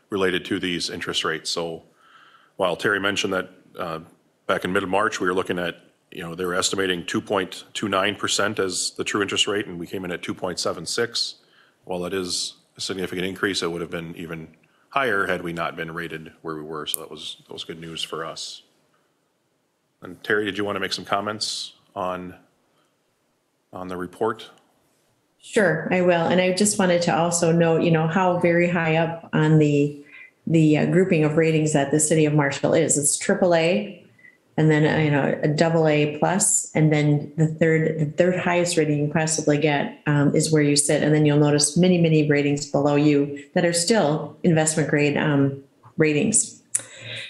related to these interest rates. So while Terry mentioned that back in mid-March, we were looking at, they were estimating 2.29% as the true interest rate, and we came in at 2.76. While that is a significant increase, it would have been even higher had we not been rated where we were. So that was good news for us. And Terry, did you want to make some comments on the report?
Sure, I will. And I just wanted to also note, how very high up on the grouping of ratings that the city of Marshall is. It's AAA, and then a AA plus, and then the third highest rating you can possibly get is where you sit. And then you'll notice many ratings below you that are still investment grade ratings.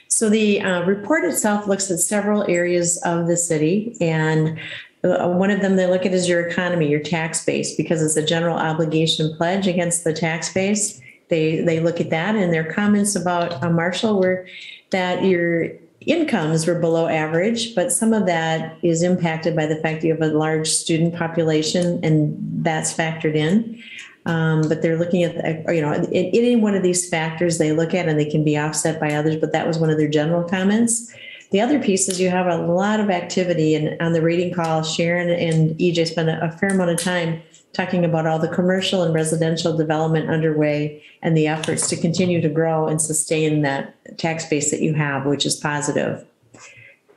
So the report itself looks at several areas of the city, and one of them they look at is your economy, your tax base, because it's a general obligation pledge against the tax base. They look at that, and their comments about Marshall were that your incomes were below average, but some of that is impacted by the fact that you have a large student population, and that's factored in. But they're looking at, any one of these factors they look at, and they can be offset by others, but that was one of their general comments. The other piece is you have a lot of activity, and on the rating call, Sharon and EJ spent a fair amount of time talking about all the commercial and residential development underway and the efforts to continue to grow and sustain that tax base that you have, which is positive.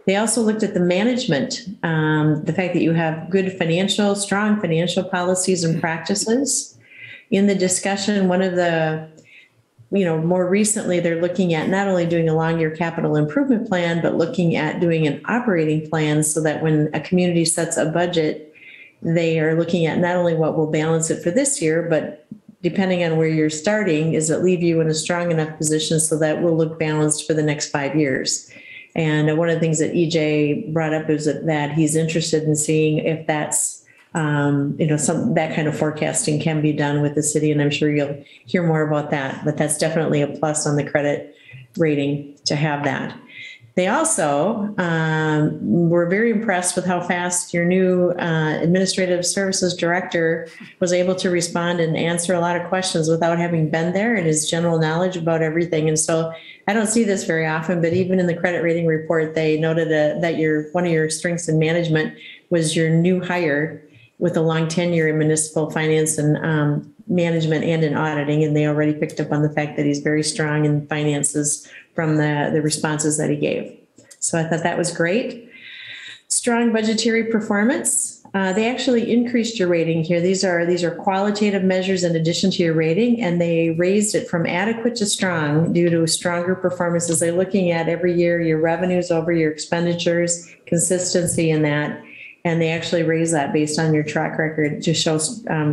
They also looked at the management, the fact that you have good strong financial policies and practices. In the discussion, one of the, more recently, they're looking at not only doing a long-year capital improvement plan, but looking at doing an operating plan so that when a community sets a budget, they are looking at not only what will balance it for this year, but depending on where you're starting, is it leave you in a strong enough position so that will look balanced for the next 5 years. And one of the things that EJ brought up is that he's interested in seeing if that's, that kind of forecasting can be done with the city. And I'm sure you'll hear more about that, but that's definitely a plus on the credit rating to have that. They also were very impressed with how fast your new administrative services director was able to respond and answer a lot of questions without having been there, and his general knowledge about everything. And so I don't see this very often, but even in the credit rating report, they noted that one of your strengths in management was your new hire with a long tenure in municipal finance and management and in auditing. And they already picked up on the fact that he's very strong in finances from the responses that he gave. So I thought that was great. Strong budgetary performance. They actually increased your rating here. These are qualitative measures in addition to your rating, and they raised it from adequate to strong due to stronger performances. They're looking at every year your revenues over your expenditures, consistency in that, and they actually raise that based on your track record to show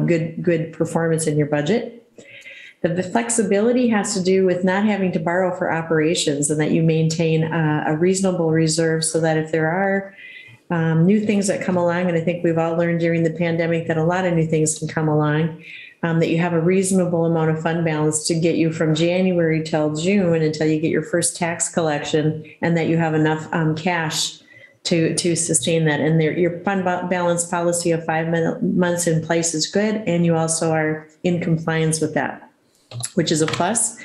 good performance in your budget. The flexibility has to do with not having to borrow for operations, and that you maintain a reasonable reserve so that if there are new things that come along, and I think we've all learned during the pandemic that a lot of new things can come along, that you have a reasonable amount of fund balance to get you from January till June until you get your first tax collection, and that you have enough cash to sustain that. And your fund balance policy of 5 months in place is good, and you also are in compliance with that, which is a plus.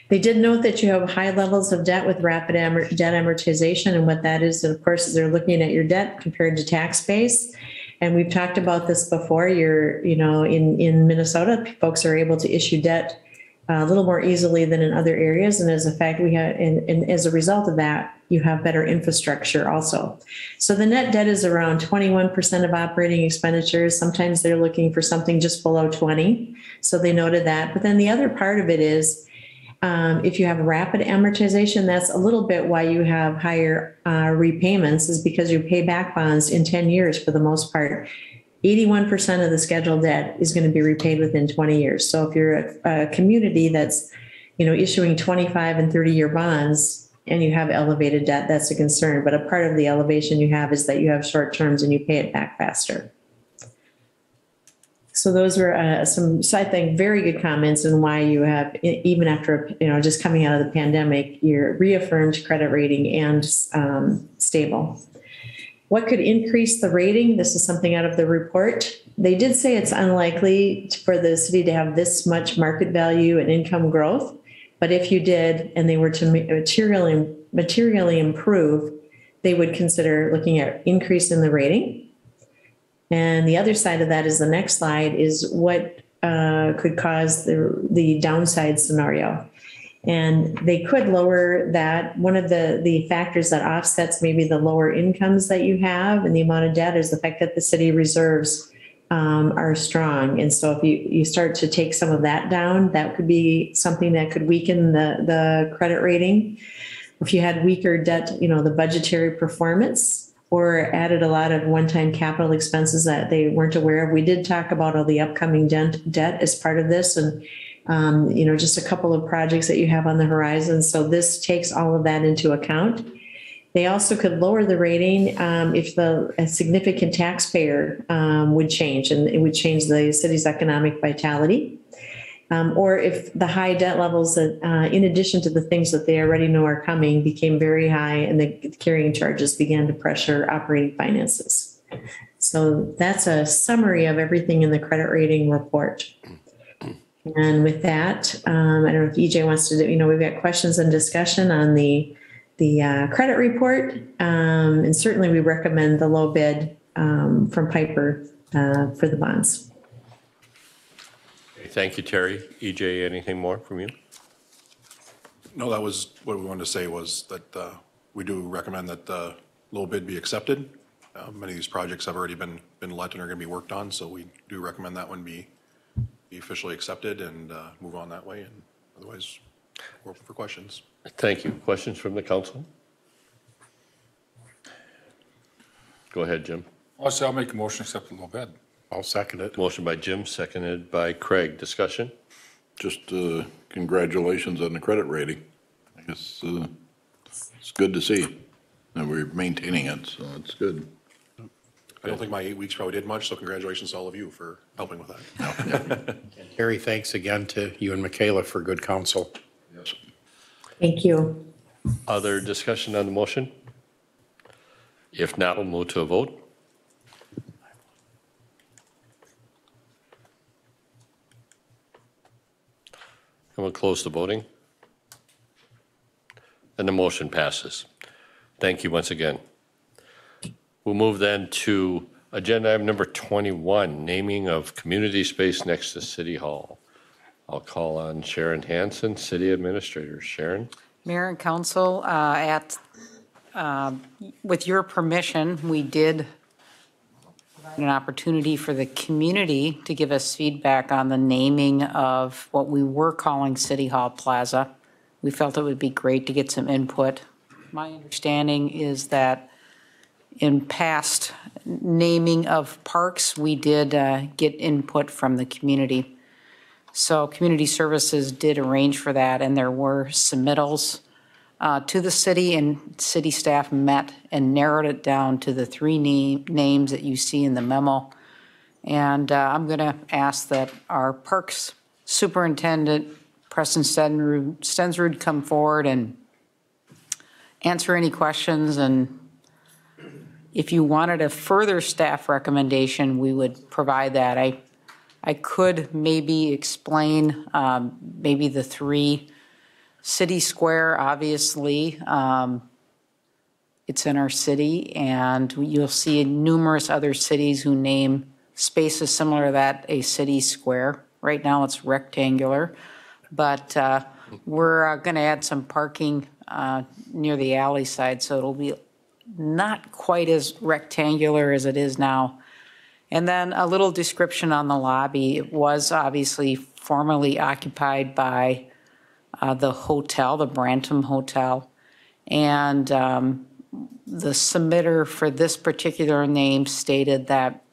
They did note that you have high levels of debt with rapid debt amortization, and what that is, of course, is they're looking at your debt compared to tax base. And we've talked about this before. In Minnesota, folks are able to issue debt a little more easily than in other areas. And as a fact, and as a result of that, you have better infrastructure also. So the net debt is around 21% of operating expenditures. Sometimes they're looking for something just below 20. So they noted that. But then the other part of it is, if you have rapid amortization, that's a little bit why you have higher repayments, is because you pay back bonds in 10 years for the most part. 81% of the scheduled debt is going to be repaid within 20 years. So if you're a community that's, issuing 25 and 30-year bonds and you have elevated debt, that's a concern. But a part of the elevation you have is that you have short terms and you pay it back faster. So those were some, I think, very good comments on why you have, even after, just coming out of the pandemic, you're reaffirmed credit rating and stable. What could increase the rating? This is something out of the report. They did say it's unlikely for the city to have this much market value and income growth. But if you did, and they were to materially improve, they would consider looking at increase in the rating. And the other side of that is the next slide, is what could cause the downside scenario. And they could lower that. One of the factors that offsets maybe the lower incomes that you have and the amount of debt is the fact that the city reserves are strong. And so if you start to take some of that down, that could be something that could weaken the credit rating. If you had weaker debt, the budgetary performance, or added a lot of one-time capital expenses that they weren't aware of. We did talk about all the upcoming debt as part of this, and just a couple of projects that you have on the horizon. So this takes all of that into account. They also could lower the rating if a significant taxpayer would change, and it would change the city's economic vitality. Or if the high debt levels that, in addition to the things that they already know are coming, became very high and the carrying charges began to pressure operating finances. So that's a summary of everything in the credit rating report. And with that, I don't know if EJ wants to do, we've got questions and discussion on the credit report. And certainly we recommend the low bid from Piper for the bonds.
Thank you, Terry. EJ, anything more from you?
No, that was what we wanted to say, was that we do recommend that the low bid be accepted. Many of these projects have already been let and are going to be worked on, so we do recommend that one be officially accepted and move on that way. And otherwise, we're open for questions.
Thank you. Questions from the council? Go ahead, Jim.
I'll make a motion to accept the low bid.
I'll second it.
Motion by Jim, seconded by Craig. Discussion?
Just congratulations on the credit rating. I guess it's good to see, and we're maintaining it, so it's good.
I don't think my 8 weeks probably did much, so congratulations to all of you for helping with that.
And Terry, thanks again to you and Michaela for good counsel.
Yes.
Thank you.
Other discussion on the motion? If not, we'll move to a vote. And we'll close the voting. And the motion passes. Thank you once again. We'll move then to agenda item number 21, naming of community space next to City Hall. I'll call on Sharon Hansen, City Administrator. Sharon?
Mayor and Council, with your permission, we did provide an opportunity for the community to give us feedback on the naming of what we were calling City Hall Plaza. We felt it would be great to get some input. My understanding is that in past naming of parks, we did get input from the community. So Community Services did arrange for that, and there were submittals to the city, and city staff met and narrowed it down to the three names that you see in the memo. And I'm going to ask that our Parks Superintendent, Preston Stensrud, come forward and answer any questions. And if you wanted a further staff recommendation, we would provide that. I could maybe explain maybe the three. City Square, obviously, It's in our city, and you'll see numerous other cities who name spaces similar to that a city square. Right now, it's rectangular, but we're going to add some parking near the alley side, so it'll be not quite as rectangular as it is now. And then a little description on the lobby. It was obviously formerly occupied by the hotel, the Brantham Hotel, and the submitter for this particular name stated that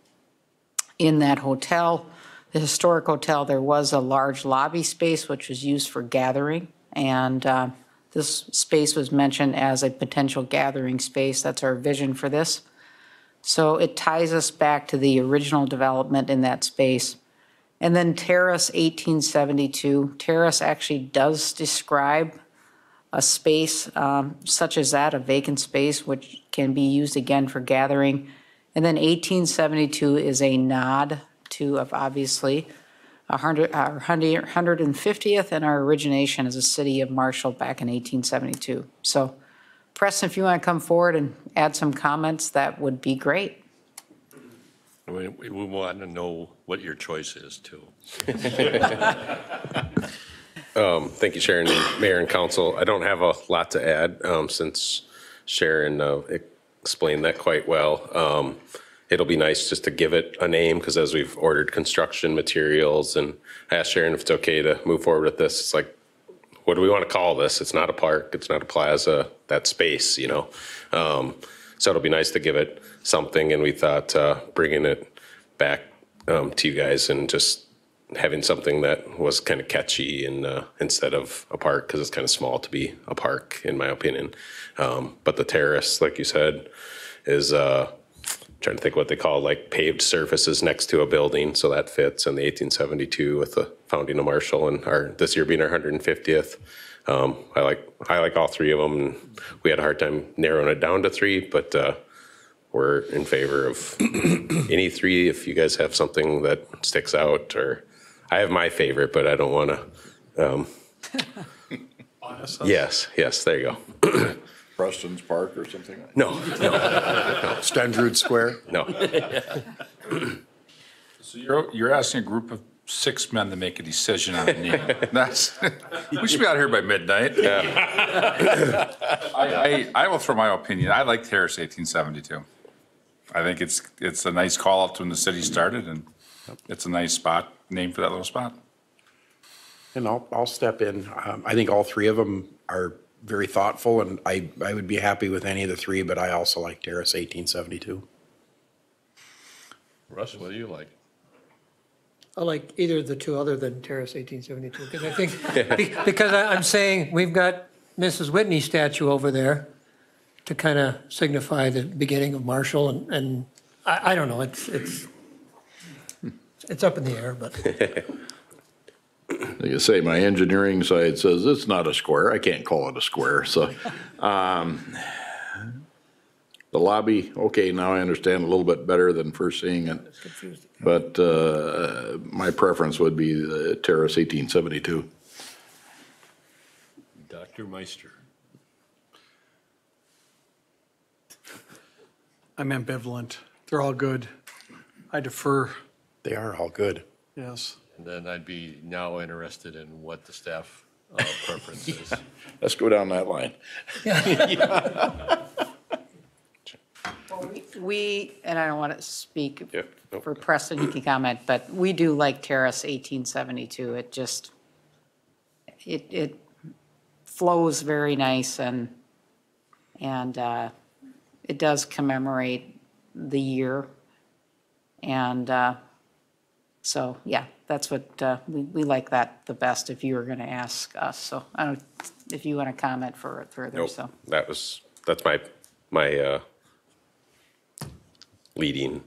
in that hotel, the historic hotel, there was a large lobby space which was used for gathering, and this space was mentioned as a potential gathering space. That's our vision for this. So it ties us back to the original development in that space. And then Terrace 1872. Terrace actually does describe a space such as that, a vacant space, which can be used again for gathering. And then 1872 is a nod to, obviously, our 150th and our origination as a city of Marshall back in 1872. So, Preston, if you want to come forward and add some comments, that would be great.
We want to know what your choice is, too.
Thank you, Sharon, and Mayor and Council. I don't have a lot to add since Sharon explained that quite well. It'll be nice just to give it a name because as we've ordered construction materials, and I asked Sharon if it's okay to move forward with this. It's like, what do we want to call this? It's not a park. It's not a plaza. That space, you know. So it'll be nice to give it something, and we thought bringing it back to you guys and just having something that was kind of catchy and instead of a park, because it's kind of small to be a park, in my opinion. But the terrace, like you said, is trying to think what they call like paved surfaces next to a building, so that fits. And the 1872 with the founding of Marshall, and this year being our 150th. I like all three of them. And we had a hard time narrowing it down to three, but we're in favor of any three. If you guys have something that sticks out, or I have my favorite, but I don't want to. Yes, there you go.
Preston's Park or something?
No.
Stendrud Square?
No.
So you're asking a group of 6 men to make a decision on a name. We should be out here by midnight.
Yeah.
I will throw my opinion. I like Terrace 1872. I think it's a nice call out to when the city started, and it's a nice name for that little spot.
And I'll step in. I think all three of them are very thoughtful, and I would be happy with any of the three, but I also like Terrace 1872.
Russ, what do you like?
I like either of the two other than Terrace 1872, because I think, because I'm saying we've got Mrs. Whitney's statue over there to kind of signify the beginning of Marshall, and I don't know, it's up in the air, but.
Like I say, my engineering side says it's not a square. I can't call it a square. So the lobby, okay, now I understand a little bit better than first seeing it. But my preference would be the Terrace 1872.
Dr. Meister.
I'm ambivalent. They're all good. I defer.
They are all good.
Yes.
And then I'd be now interested in what the staff preference is.
Let's go down that line.
We, and I don't want to speak
Yeah, nope.
for Preston, you can comment, but we do like Terrace 1872. It just, it flows very nice, and it does commemorate the year. And so, yeah, that's what, we like that the best if you were going to ask us. So I don't, if you want to comment further,
Nope.
so.
That's my leading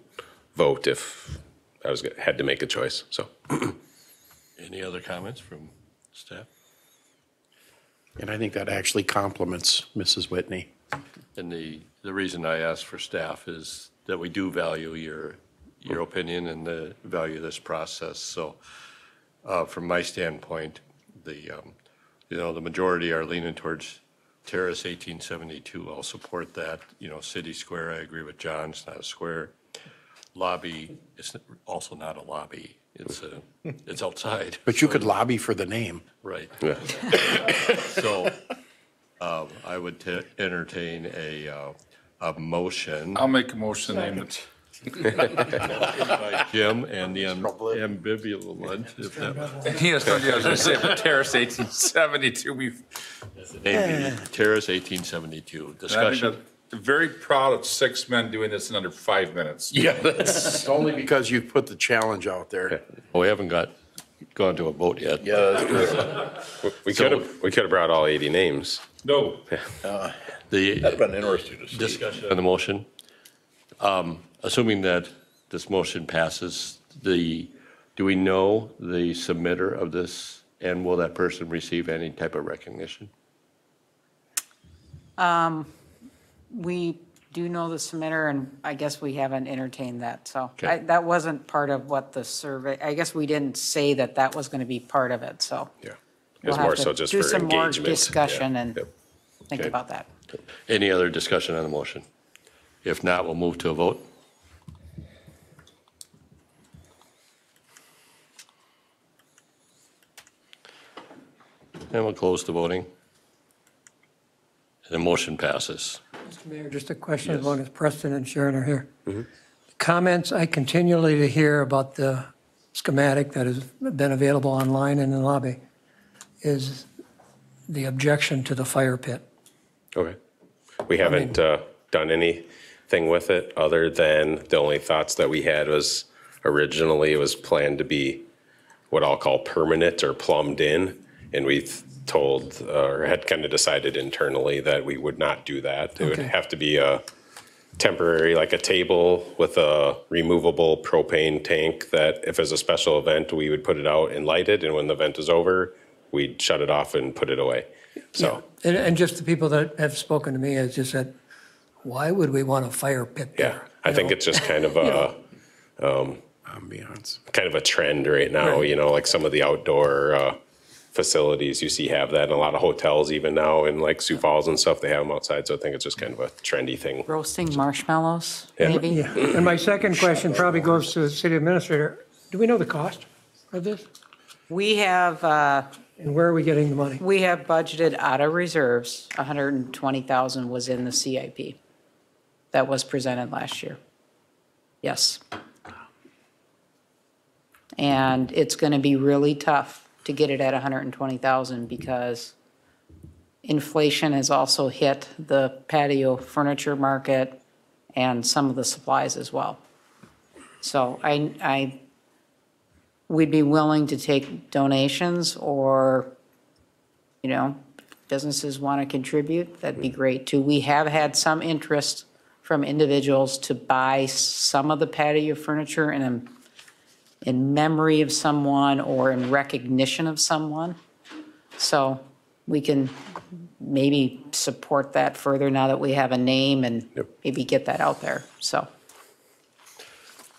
vote if I had to make a choice. So.
Any other comments from staff?
And I think that actually compliments Mrs. Whitney.
And the reason I asked for staff is that we do value your opinion and the value of this process. So from my standpoint, the majority are leaning towards Terrace 1872, I'll support that. You know, City Square, I agree with John, it's not a square. Lobby, it's also not a lobby. It's outside.
But you could lobby for the name.
Right. So I would entertain a motion.
I'll make a motion name it.
By Jim and the ambivalent one. If that
Yes, I was going to say, but Terrace 1872,
Terrace 1872. Discussion.
I'm very proud of 6 men doing this in under 5 minutes.
Yeah, that's only because you put the challenge out there.
Well, we haven't gone to a vote yet.
Yeah, that's true.
We could have brought all 80 names.
No.
That'd
have been interesting to see.
Discussion on the motion. Assuming that this motion passes, do we know the submitter of this, and will that person receive any type of recognition?
We do know the submitter, and I guess we haven't entertained that, so
Okay.
that wasn't part of what the survey, I guess we didn't say that was going to be part of it, so.
Yeah. It
we'll
was
have
more
to
so just
do
for
some more
engagement.
discussion
Yeah.
and
Yep.
think
Okay.
about that.
Any other discussion on the motion? If not, we'll move to a vote. And we'll close the voting. And the motion passes.
Mr. Mayor, just a question as
Yes.
long as Preston and Sharon are here. Comments I continually to hear about the schematic that has been available online and in the lobby is the objection to the fire pit.
Okay. We haven't done anything with it other than the only thoughts that we had was originally it was planned to be what I'll call permanent or plumbed in. And we told or had kind of decided internally that we would not do that. It would
Okay.
have to be a temporary, like a table with a removable propane tank that if it's a special event, we would put it out and light it. And when the event is over, we'd shut it off and put it away. So,
And just the people that have spoken to me has just said, why would we want a fire pit
yeah,
there?
I think it's just kind of a,
Ambiance.
kind of a trend right now,
Right.
you know, like some of the outdoor facilities you see have that, and a lot of hotels even now in like Sioux Falls and stuff, they have them outside. So I think it's just kind of a trendy thing.
Roasting marshmallows,
Yeah.
maybe?
Yeah. And my second question probably goes to the city administrator. Do we know the cost of this?
We have,
And where are we getting the money?
we have budgeted out of reserves, 120,000 was in the CIP. That was presented last year. Yes. And it's going to be really tough to get it at 120,000 because inflation has also hit the patio furniture market and some of the supplies as well. So we'd be willing to take donations or, you know, businesses want to contribute, that'd be great too. We have had some interest from individuals to buy some of the patio furniture in memory of someone or in recognition of someone. So we can maybe support that further now that we have a name and maybe get that out there, so.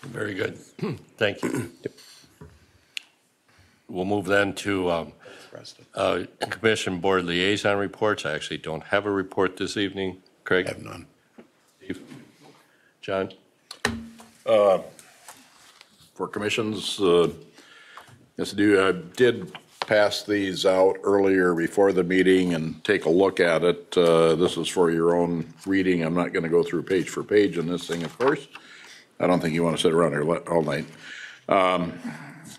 Very good. Thank you. We'll move then to Commission Board Liaison reports. I actually don't have a report this evening. Craig?
I have none.
Steve? John?
For commissions, yes, I did pass these out earlier before the meeting and take a look at it. This is for your own reading. I'm not going to go through page for page in this thing, of course. I don't think you want to sit around here all night.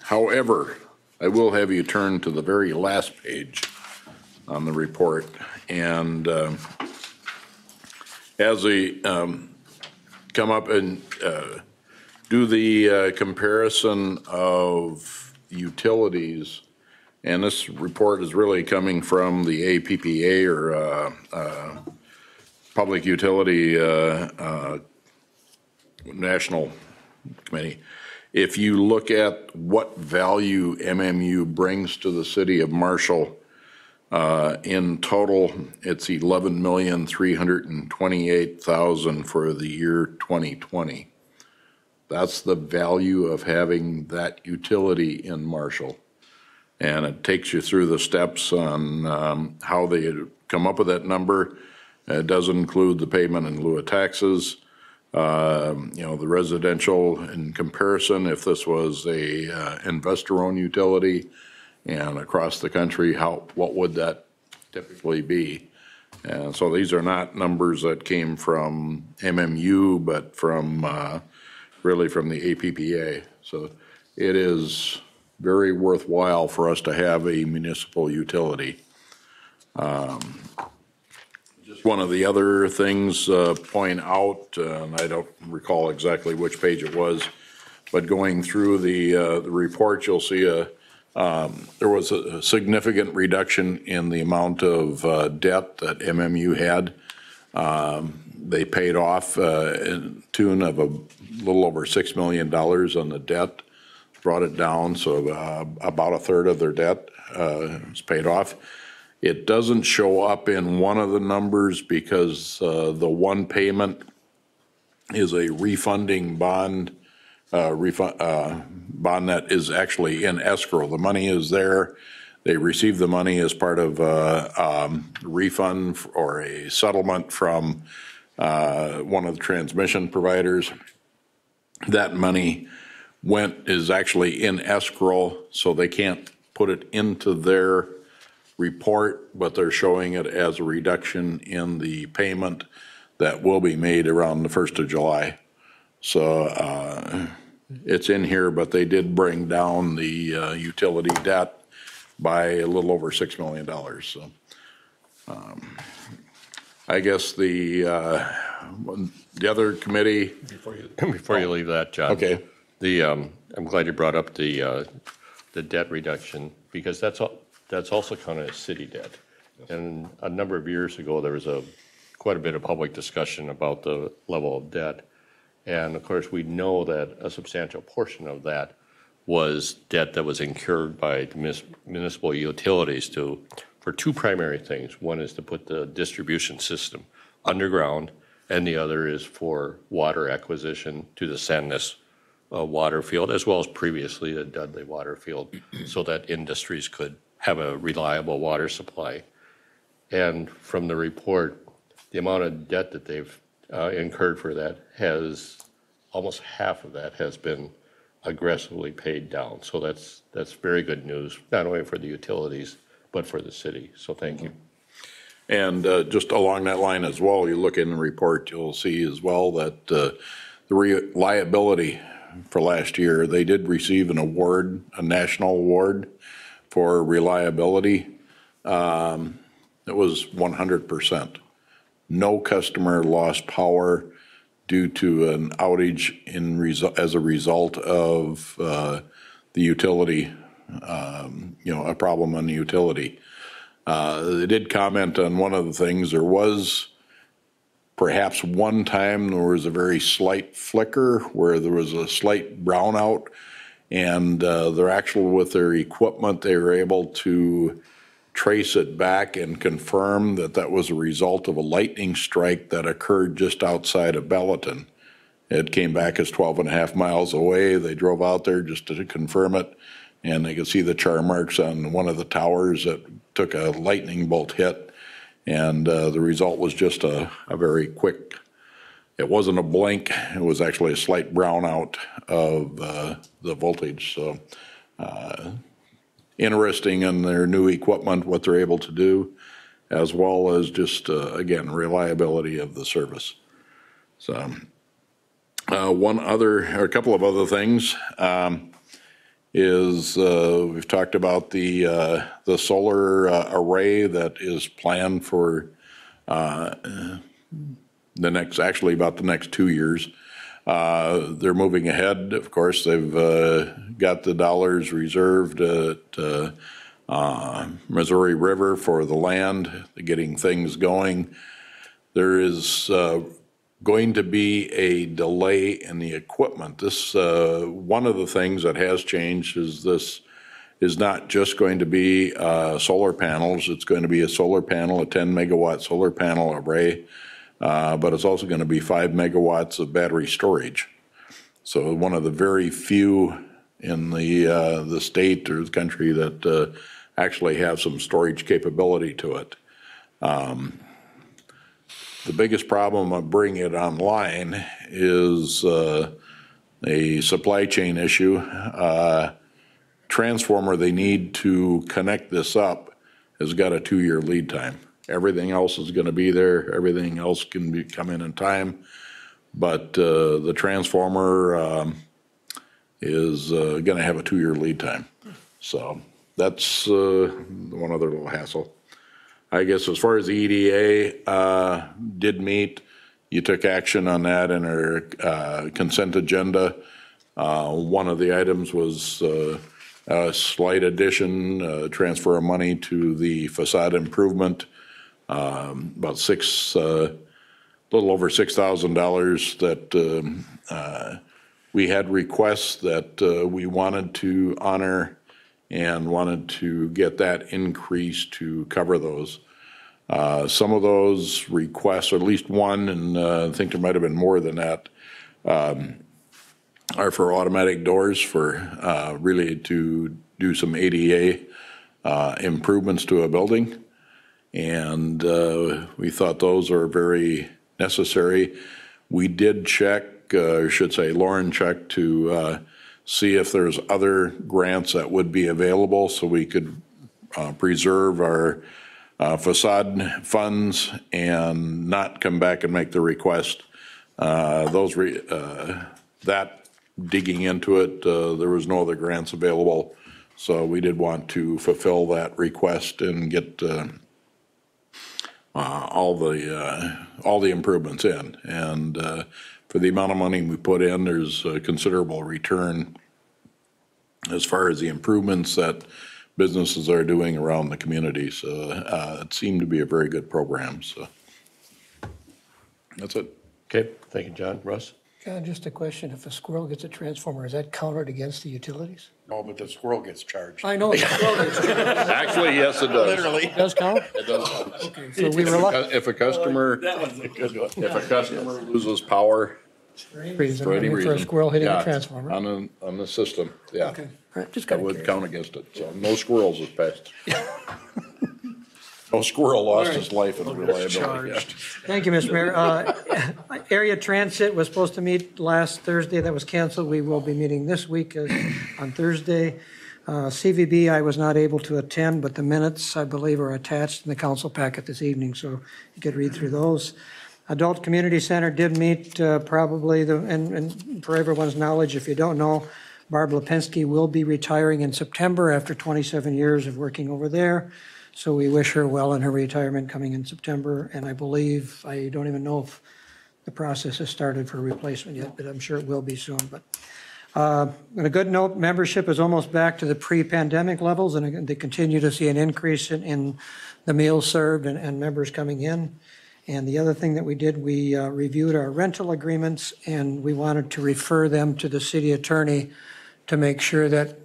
However, I will have you turn to the very last page on the report. And as we come up and do the comparison of utilities, and this report is really coming from the APPA or Public Utility National Committee. If you look at what value MMU brings to the city of Marshall, in total, it's $11,328,000 for the year 2020. That's the value of having that utility in Marshall. And it takes you through the steps on how they come up with that number. It does include the payment in lieu of taxes. The residential in comparison, if this was a investor-owned utility and across the country, what would that typically be? And so these are not numbers that came from MMU, but from really from the APPA. So it is very worthwhile for us to have a municipal utility. Just one of the other things point out, and I don't recall exactly which page it was, but going through the report, you'll see there was a significant reduction in the amount of debt that MMU had. They paid off in tune of a little over $6 million on the debt, brought it down, so about a third of their debt is paid off. It doesn't show up in one of the numbers because the one payment is a refunding bond, bond that is actually in escrow. The money is there. They receive the money as part of a refund or a settlement from one of the transmission providers. That money is actually in escrow, so they can't put it into their report, but they're showing it as a reduction in the payment that will be made around the 1st of July. So it's in here, but they did bring down the utility debt by a little over $6 million. So I guess the other committee.
Before you leave that, John.
Okay.
I'm glad you brought up the debt reduction, because that's also kind of city debt. And a number of years ago, there was quite a bit of public discussion about the level of debt. And of course, we know that a substantial portion of that was debt that was incurred by the municipal utilities for two primary things. One is to put the distribution system underground, and the other is for water acquisition to the Sandnes water field, as well as previously the Dudley water field, so that industries could have a reliable water supply. And from the report, the amount of debt that they've incurred for that almost half of that has been aggressively paid down. So that's very good news, not only for the utilities, but for the city. So thank you.
And just along that line as well, you look in the report, you'll see as well that the reliability for last year, they did receive an award, a national award for reliability. It was 100%. No customer lost power due to an outage as a result of the utility, a problem on the utility. They did comment on one of the things. There was perhaps one time there was a very slight flicker where there was a slight brownout, and with their equipment, they were able to trace it back and confirm that was a result of a lightning strike that occurred just outside of Belleton. It came back as 12.5 miles away. They drove out there just to confirm it, and they could see the char marks on one of the towers that took a lightning bolt hit. And the result was just a very quick, it wasn't a blink, it was actually a slight brownout of the voltage. So interesting in their new equipment, what they're able to do, as well as just, again, reliability of the service. So a couple of other things is we've talked about the solar array that is planned for about the next 2 years. They're moving ahead. Of course, they've got the dollars reserved at Missouri River for the land, getting things going. There is going to be a delay in the equipment. This one of the things that has changed is this is not just going to be solar panels. It's going to be a solar panel, a 10 megawatt solar panel array, but it's also going to be 5 megawatts of battery storage. So one of the very few in the state or the country that actually have some storage capability to it. The biggest problem of bringing it online is a supply chain issue. Transformer they need to connect this up has got a 2-year lead time. Everything else is going to be there. Everything else can come in time. But the transformer is going to have a 2-year lead time. So that's one other little hassle. I guess as far as the EDA did meet, you took action on that in our consent agenda. One of the items was a slight addition, transfer of money to the facade improvement, about little over $6,000 that we had requests that we wanted to honor and wanted to get that increase to cover those. Some of those requests, or at least one, and I think there might have been more than that, are for automatic doors for really to do some ADA improvements to a building. And we thought those are very necessary. We did check, or should say Lauren checked to see if there's other grants that would be available so we could preserve our facade funds and not come back and make the request. That digging into it, there was no other grants available, so we did want to fulfill that request and get all the improvements in. And for the amount of money we put in, there's a considerable return as far as the improvements that businesses are doing around the community. So it seemed to be a very good program. So that's it.
Okay, thank you, John. Russ?
Just a question, if a squirrel gets a transformer, is that counted against the utilities?
No, but the squirrel gets charged.
I know the squirrel gets charged.
Actually, yes, it does.
Literally.
It does count?
It does count.
Okay, so we were lucky.
If a customer, if a customer loses power,
Reason,
for any
for a
reason.
squirrel hitting
Yeah,
a transformer.
on the system, yeah.
Okay, all right, just
That
got
would count against it. So no squirrels this past. No squirrel lost his life in the reliability. Yeah.
Thank you, Mr. Mayor. Area Transit was supposed to meet last Thursday. That was canceled. We will be meeting this week on Thursday. CVB, I was not able to attend, but the minutes, I believe, are attached in the council packet this evening, so you could read through those. Adult Community Center did meet probably, and for everyone's knowledge, if you don't know, Barb Lipinski will be retiring in September after 27 years of working over there. So we wish her well in her retirement coming in September. And I believe, I don't even know if the process has started for replacement yet, but I'm sure it will be soon. But on a good note, membership is almost back to the pre-pandemic levels, and they continue to see an increase in the meals served and members coming in. And the other thing that we did, we reviewed our rental agreements, and we wanted to refer them to the city attorney to make sure that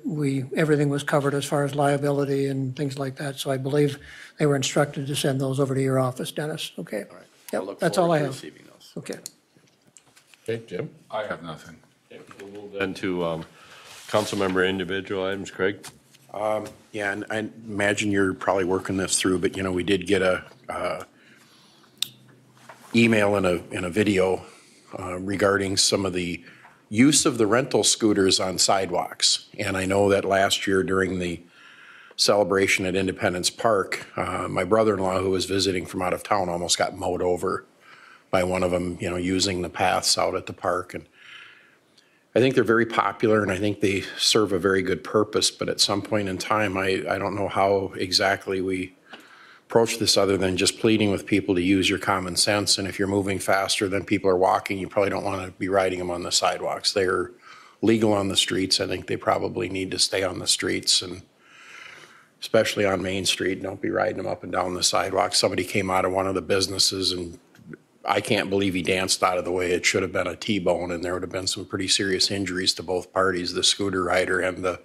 everything was covered as far as liability and things like that. So I believe they were instructed to send those over to your office, Dennis. Okay.
All right.
Yep, that's all I have.
Receiving those.
Okay.
Okay, Jim?
I have nothing.
Okay, we'll move then to council member individual items. Craig?
Yeah, and I imagine you're probably working this through, but you know, we did get a email and a video regarding some of the use of the rental scooters on sidewalks. And I know that last year during the celebration at Independence Park, my brother-in-law, who was visiting from out of town, almost got mowed over by one of them, you know, using the paths out at the park. And I think they're very popular, and I think they serve a very good purpose. But at some point in time, I don't know how exactly we approach this other than just pleading with people to use your common sense. And if you're moving faster than people are walking, you probably don't want to be riding them on the sidewalks. They're legal on the streets. I think they probably need to stay on the streets, and especially on Main Street, don't be riding them up and down the sidewalk. Somebody came out of one of the businesses, and I can't believe he danced out of the way. It should have been a T-bone, and there would have been some pretty serious injuries to both parties, the scooter rider and the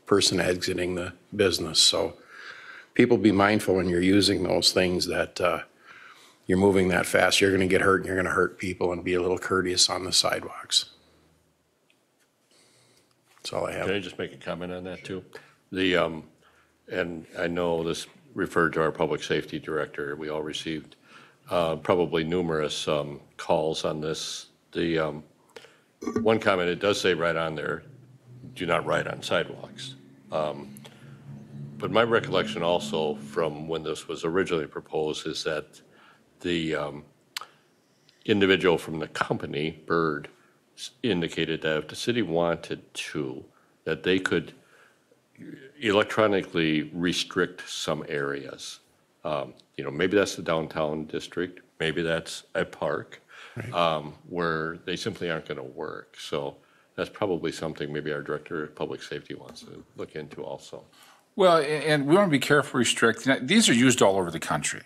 person exiting the business. So people be mindful when you're using those things that you're moving that fast. You're going to get hurt, and you're going to hurt people, and be a little courteous on the sidewalks. That's all I have.
Can I just make a comment on that too? And I know this referred to our public safety director. We all received probably numerous calls on this. The one comment, it does say right on there, do not ride on sidewalks. But my recollection also from when this was originally proposed is that the individual from the company, Bird, indicated that if the city wanted to, that they could electronically restrict some areas. Maybe that's the downtown district, maybe that's a park, where they simply aren't going to work. So that's probably something maybe our director of public safety wants to look into also.
Well, and we want to be careful restricting. These are used all over the country,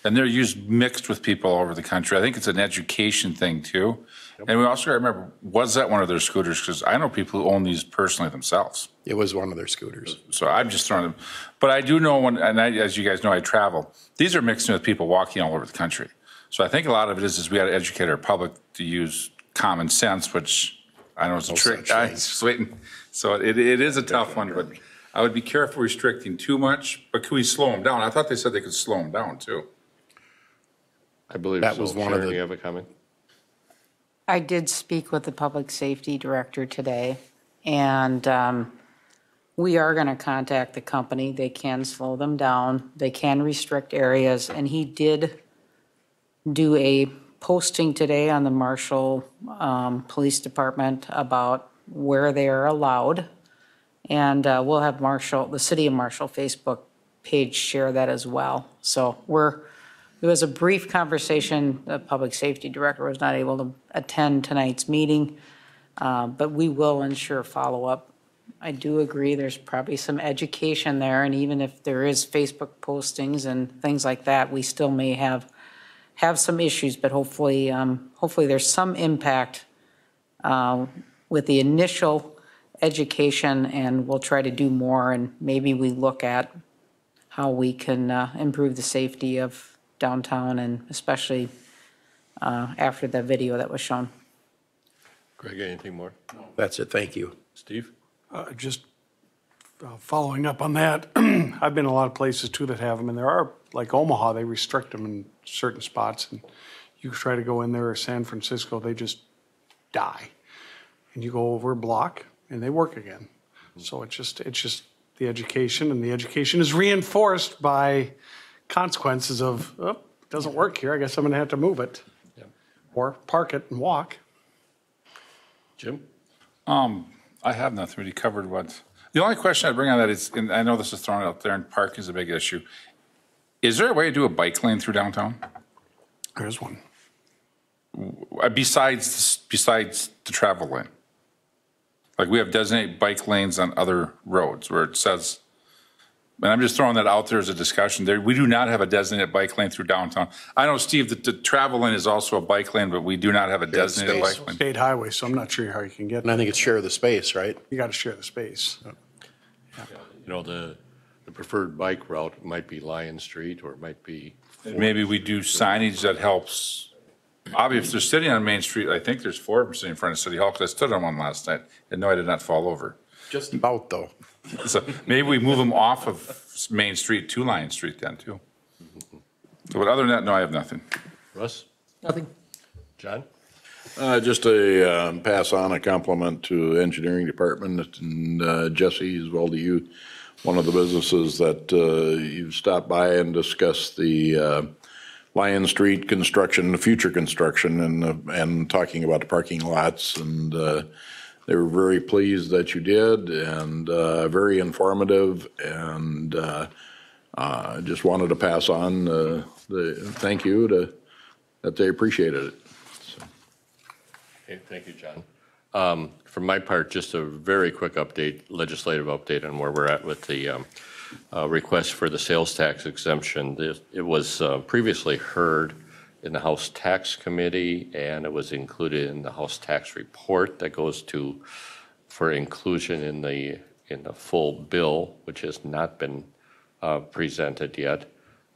and they're used mixed with people all over the country. I think it's an education thing too. Yep. And we also got to remember, was that one of their scooters? Because I know people who own these personally themselves.
It was one of their scooters.
So I'm just throwing them. But I do know as you guys know, I travel. These are mixed in with people walking all over the country. So I think a lot of it is we got to educate our public to use common sense, which I know is a trick. I'm just waiting. So it is a tough one, but I would be careful restricting too much. But could we slow them down? I thought they said they could slow them down too.
I believe
that
so.
was one
Sharon,
of the.
You have a comment?
I did speak with the public safety director today, and we are going to contact the company. They can slow them down. They can restrict areas, and he did do a posting today on the Marshall Police Department about where they are allowed, and we'll have the City of Marshall Facebook page share that as well. So it was a brief conversation. The public safety director was not able to attend tonight's meeting, but we will ensure follow-up. I do agree there's probably some education there, and even if there is Facebook postings and things like that, we still may have some issues, but hopefully there's some impact with the initial education, and we'll try to do more, and maybe we look at how we can improve the safety of downtown, and especially after the video that was shown.
Greg, anything more?
No. That's it. Thank you.
Steve?
Just following up on that, I've been in a lot of places too that have them, and there are, like Omaha, they restrict them in certain spots, and you try to go in there, or San Francisco, they just die. And you go over a block, and they work again. So it's just the education, and the education is reinforced by consequences of, it doesn't work here, I guess I'm going to have to move it.
Yep.
Or park it and walk.
Jim?
I have nothing really covered what. The only question I bring on that is, and I know this is thrown out there, and parking is a big issue. Is there a way to do a bike lane through downtown?
There is one.
Besides the travel lane? Like we have designated bike lanes on other roads where it says, and I'm just throwing that out there as a discussion. We do not have a designated bike lane through downtown. I know, Steve, that the travel lane is also a bike lane, but we do not have a designated bike lane.
State highway, so I'm not sure how you can get
And I think it's share the space, right?
You got to share the space.
The preferred bike route might be Lion Street, or it might be.
Maybe we do signage that helps. Obviously, if they're sitting on Main Street, I think there's 4 of them sitting in front of City Hall, because I stood on one last night, and no, I did not fall over.
Just about, though.
So maybe we move them off of Main Street to Lion Street then, too. So, but other than that, no, I have nothing.
Russ?
Nothing.
John?
Just to pass on a compliment to engineering department and Jesse, as well to you. One of the businesses that you've stopped by and discussed the Lion Street construction, the future construction, and talking about the parking lots, and they were very pleased that you did, and very informative, and just wanted to pass on the thank you that they appreciated it. So.
Okay, thank you, John. For my part, just a very quick update, legislative update on where we're at with the request for the sales tax exemption. It was previously heard in the House Tax Committee, and it was included in the House Tax Report that goes for inclusion in the full bill, which has not been presented yet.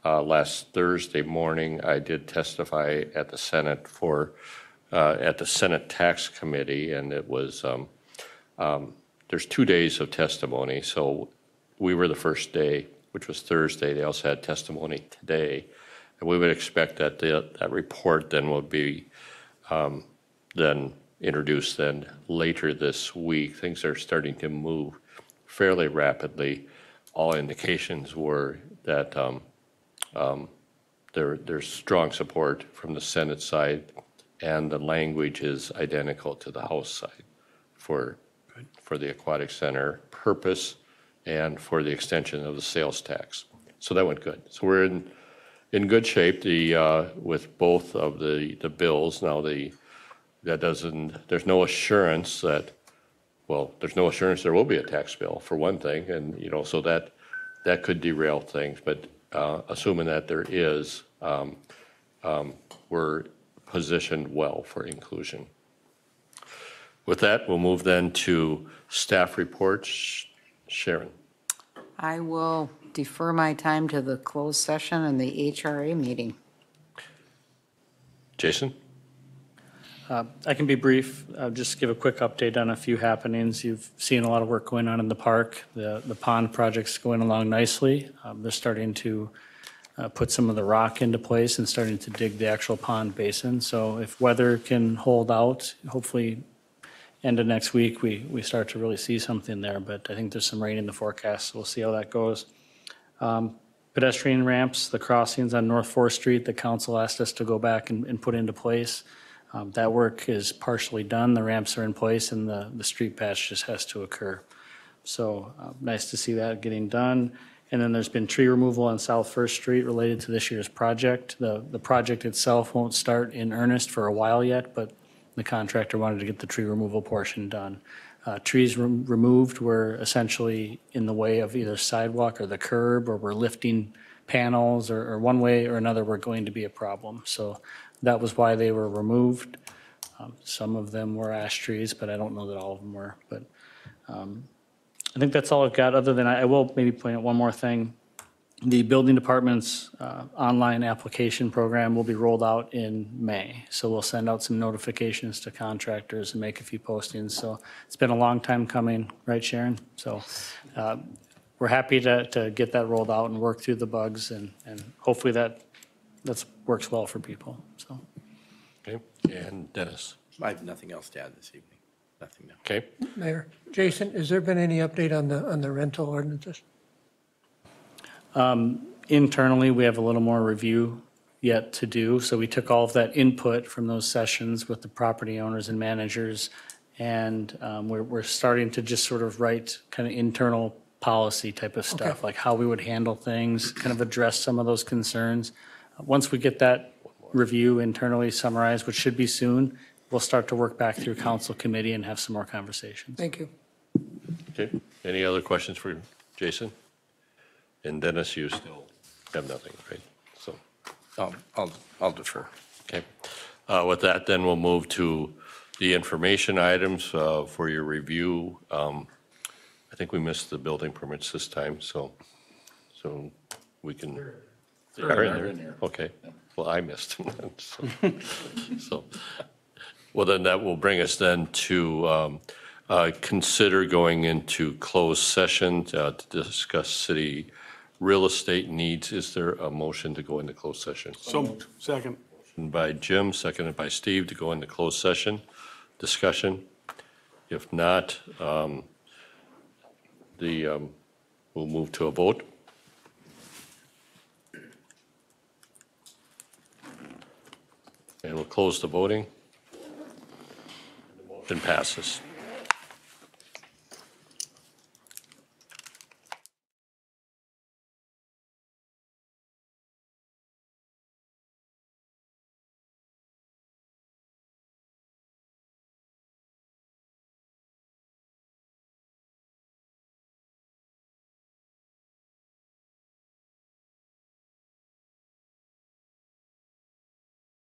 Last Thursday morning, I did testify at the Senate at the Senate Tax Committee, and it was there's 2 days of testimony, so we were the first day, which was Thursday. They also had testimony today. And we would expect that that report then will be then introduced then later this week. Things are starting to move fairly rapidly. All indications were that there's strong support from the Senate side, and the language is identical to the House side for the aquatic center purpose and for the extension of the sales tax. So that went good. So we're in good shape with both of the bills. Now there's no assurance that, well, there's no assurance there will be a tax bill for one thing, and so that could derail things. But assuming that there is, we're positioned well for inclusion. With that, we'll move then to staff reports. Sharon.
I will defer my time to the closed session and the HRA meeting.
Jason?
I can be brief. I'll just give a quick update on a few happenings. You've seen a lot of work going on in the park. The pond project's going along nicely. They're starting to put some of the rock into place and starting to dig the actual pond basin. So if weather can hold out, hopefully end of next week, we start to really see something there. But I think there's some rain in the forecast, so we'll see how that goes. Pedestrian ramps, the crossings on North 4th Street, the council asked us to go back and put into place. That work is partially done. The ramps are in place, and the street patch just has to occur. So nice to see that getting done. And then there's been tree removal on South 1st Street related to this year's project. The project itself won't start in earnest for a while yet, but the contractor wanted to get the tree removal portion done. Trees removed were essentially in the way of either sidewalk or the curb, or were lifting panels, or one way or another were going to be a problem. So that was why they were removed. Some of them were ash trees, but I don't know that all of them were. But I think that's all I've got, other than I will maybe point out one more thing. The building department's online application program will be rolled out in May. So we'll send out some notifications to contractors and make a few postings. So it's been a long time coming, right, Sharon? So we're happy to get that rolled out and work through the bugs, and hopefully that works well for people. So.
Okay, and Dennis.
I have nothing else to add this evening. Nothing now.
Okay.
Mayor, Jason, has there been any update on the rental ordinances?
Internally, we have a little more review yet to do. So we took all of that input from those sessions with the property owners and managers, and we're starting to just sort of write kind of internal policy type of stuff,
Okay.
like how we would handle things, kind of address some of those concerns. Once we get that review internally summarized, which should be soon, we'll start to work back through council committee and have some more conversations.
Thank you.
Okay. Any other questions for Jason? And Dennis, you still have nothing, right? So
I'll defer.
okay. With that, then we'll move to the information items for your review. I think we missed the building permits this time, so we can. They're in there. Okay. Well, I missed them. So, well, then that will bring us then to consider going into closed session to discuss city real estate needs. Is there a motion to go into closed session?
So moved. Second.
Motion by Jim, seconded by Steve to go into closed session. Discussion? If not, we'll move to a vote. And we'll close the voting. The motion passes.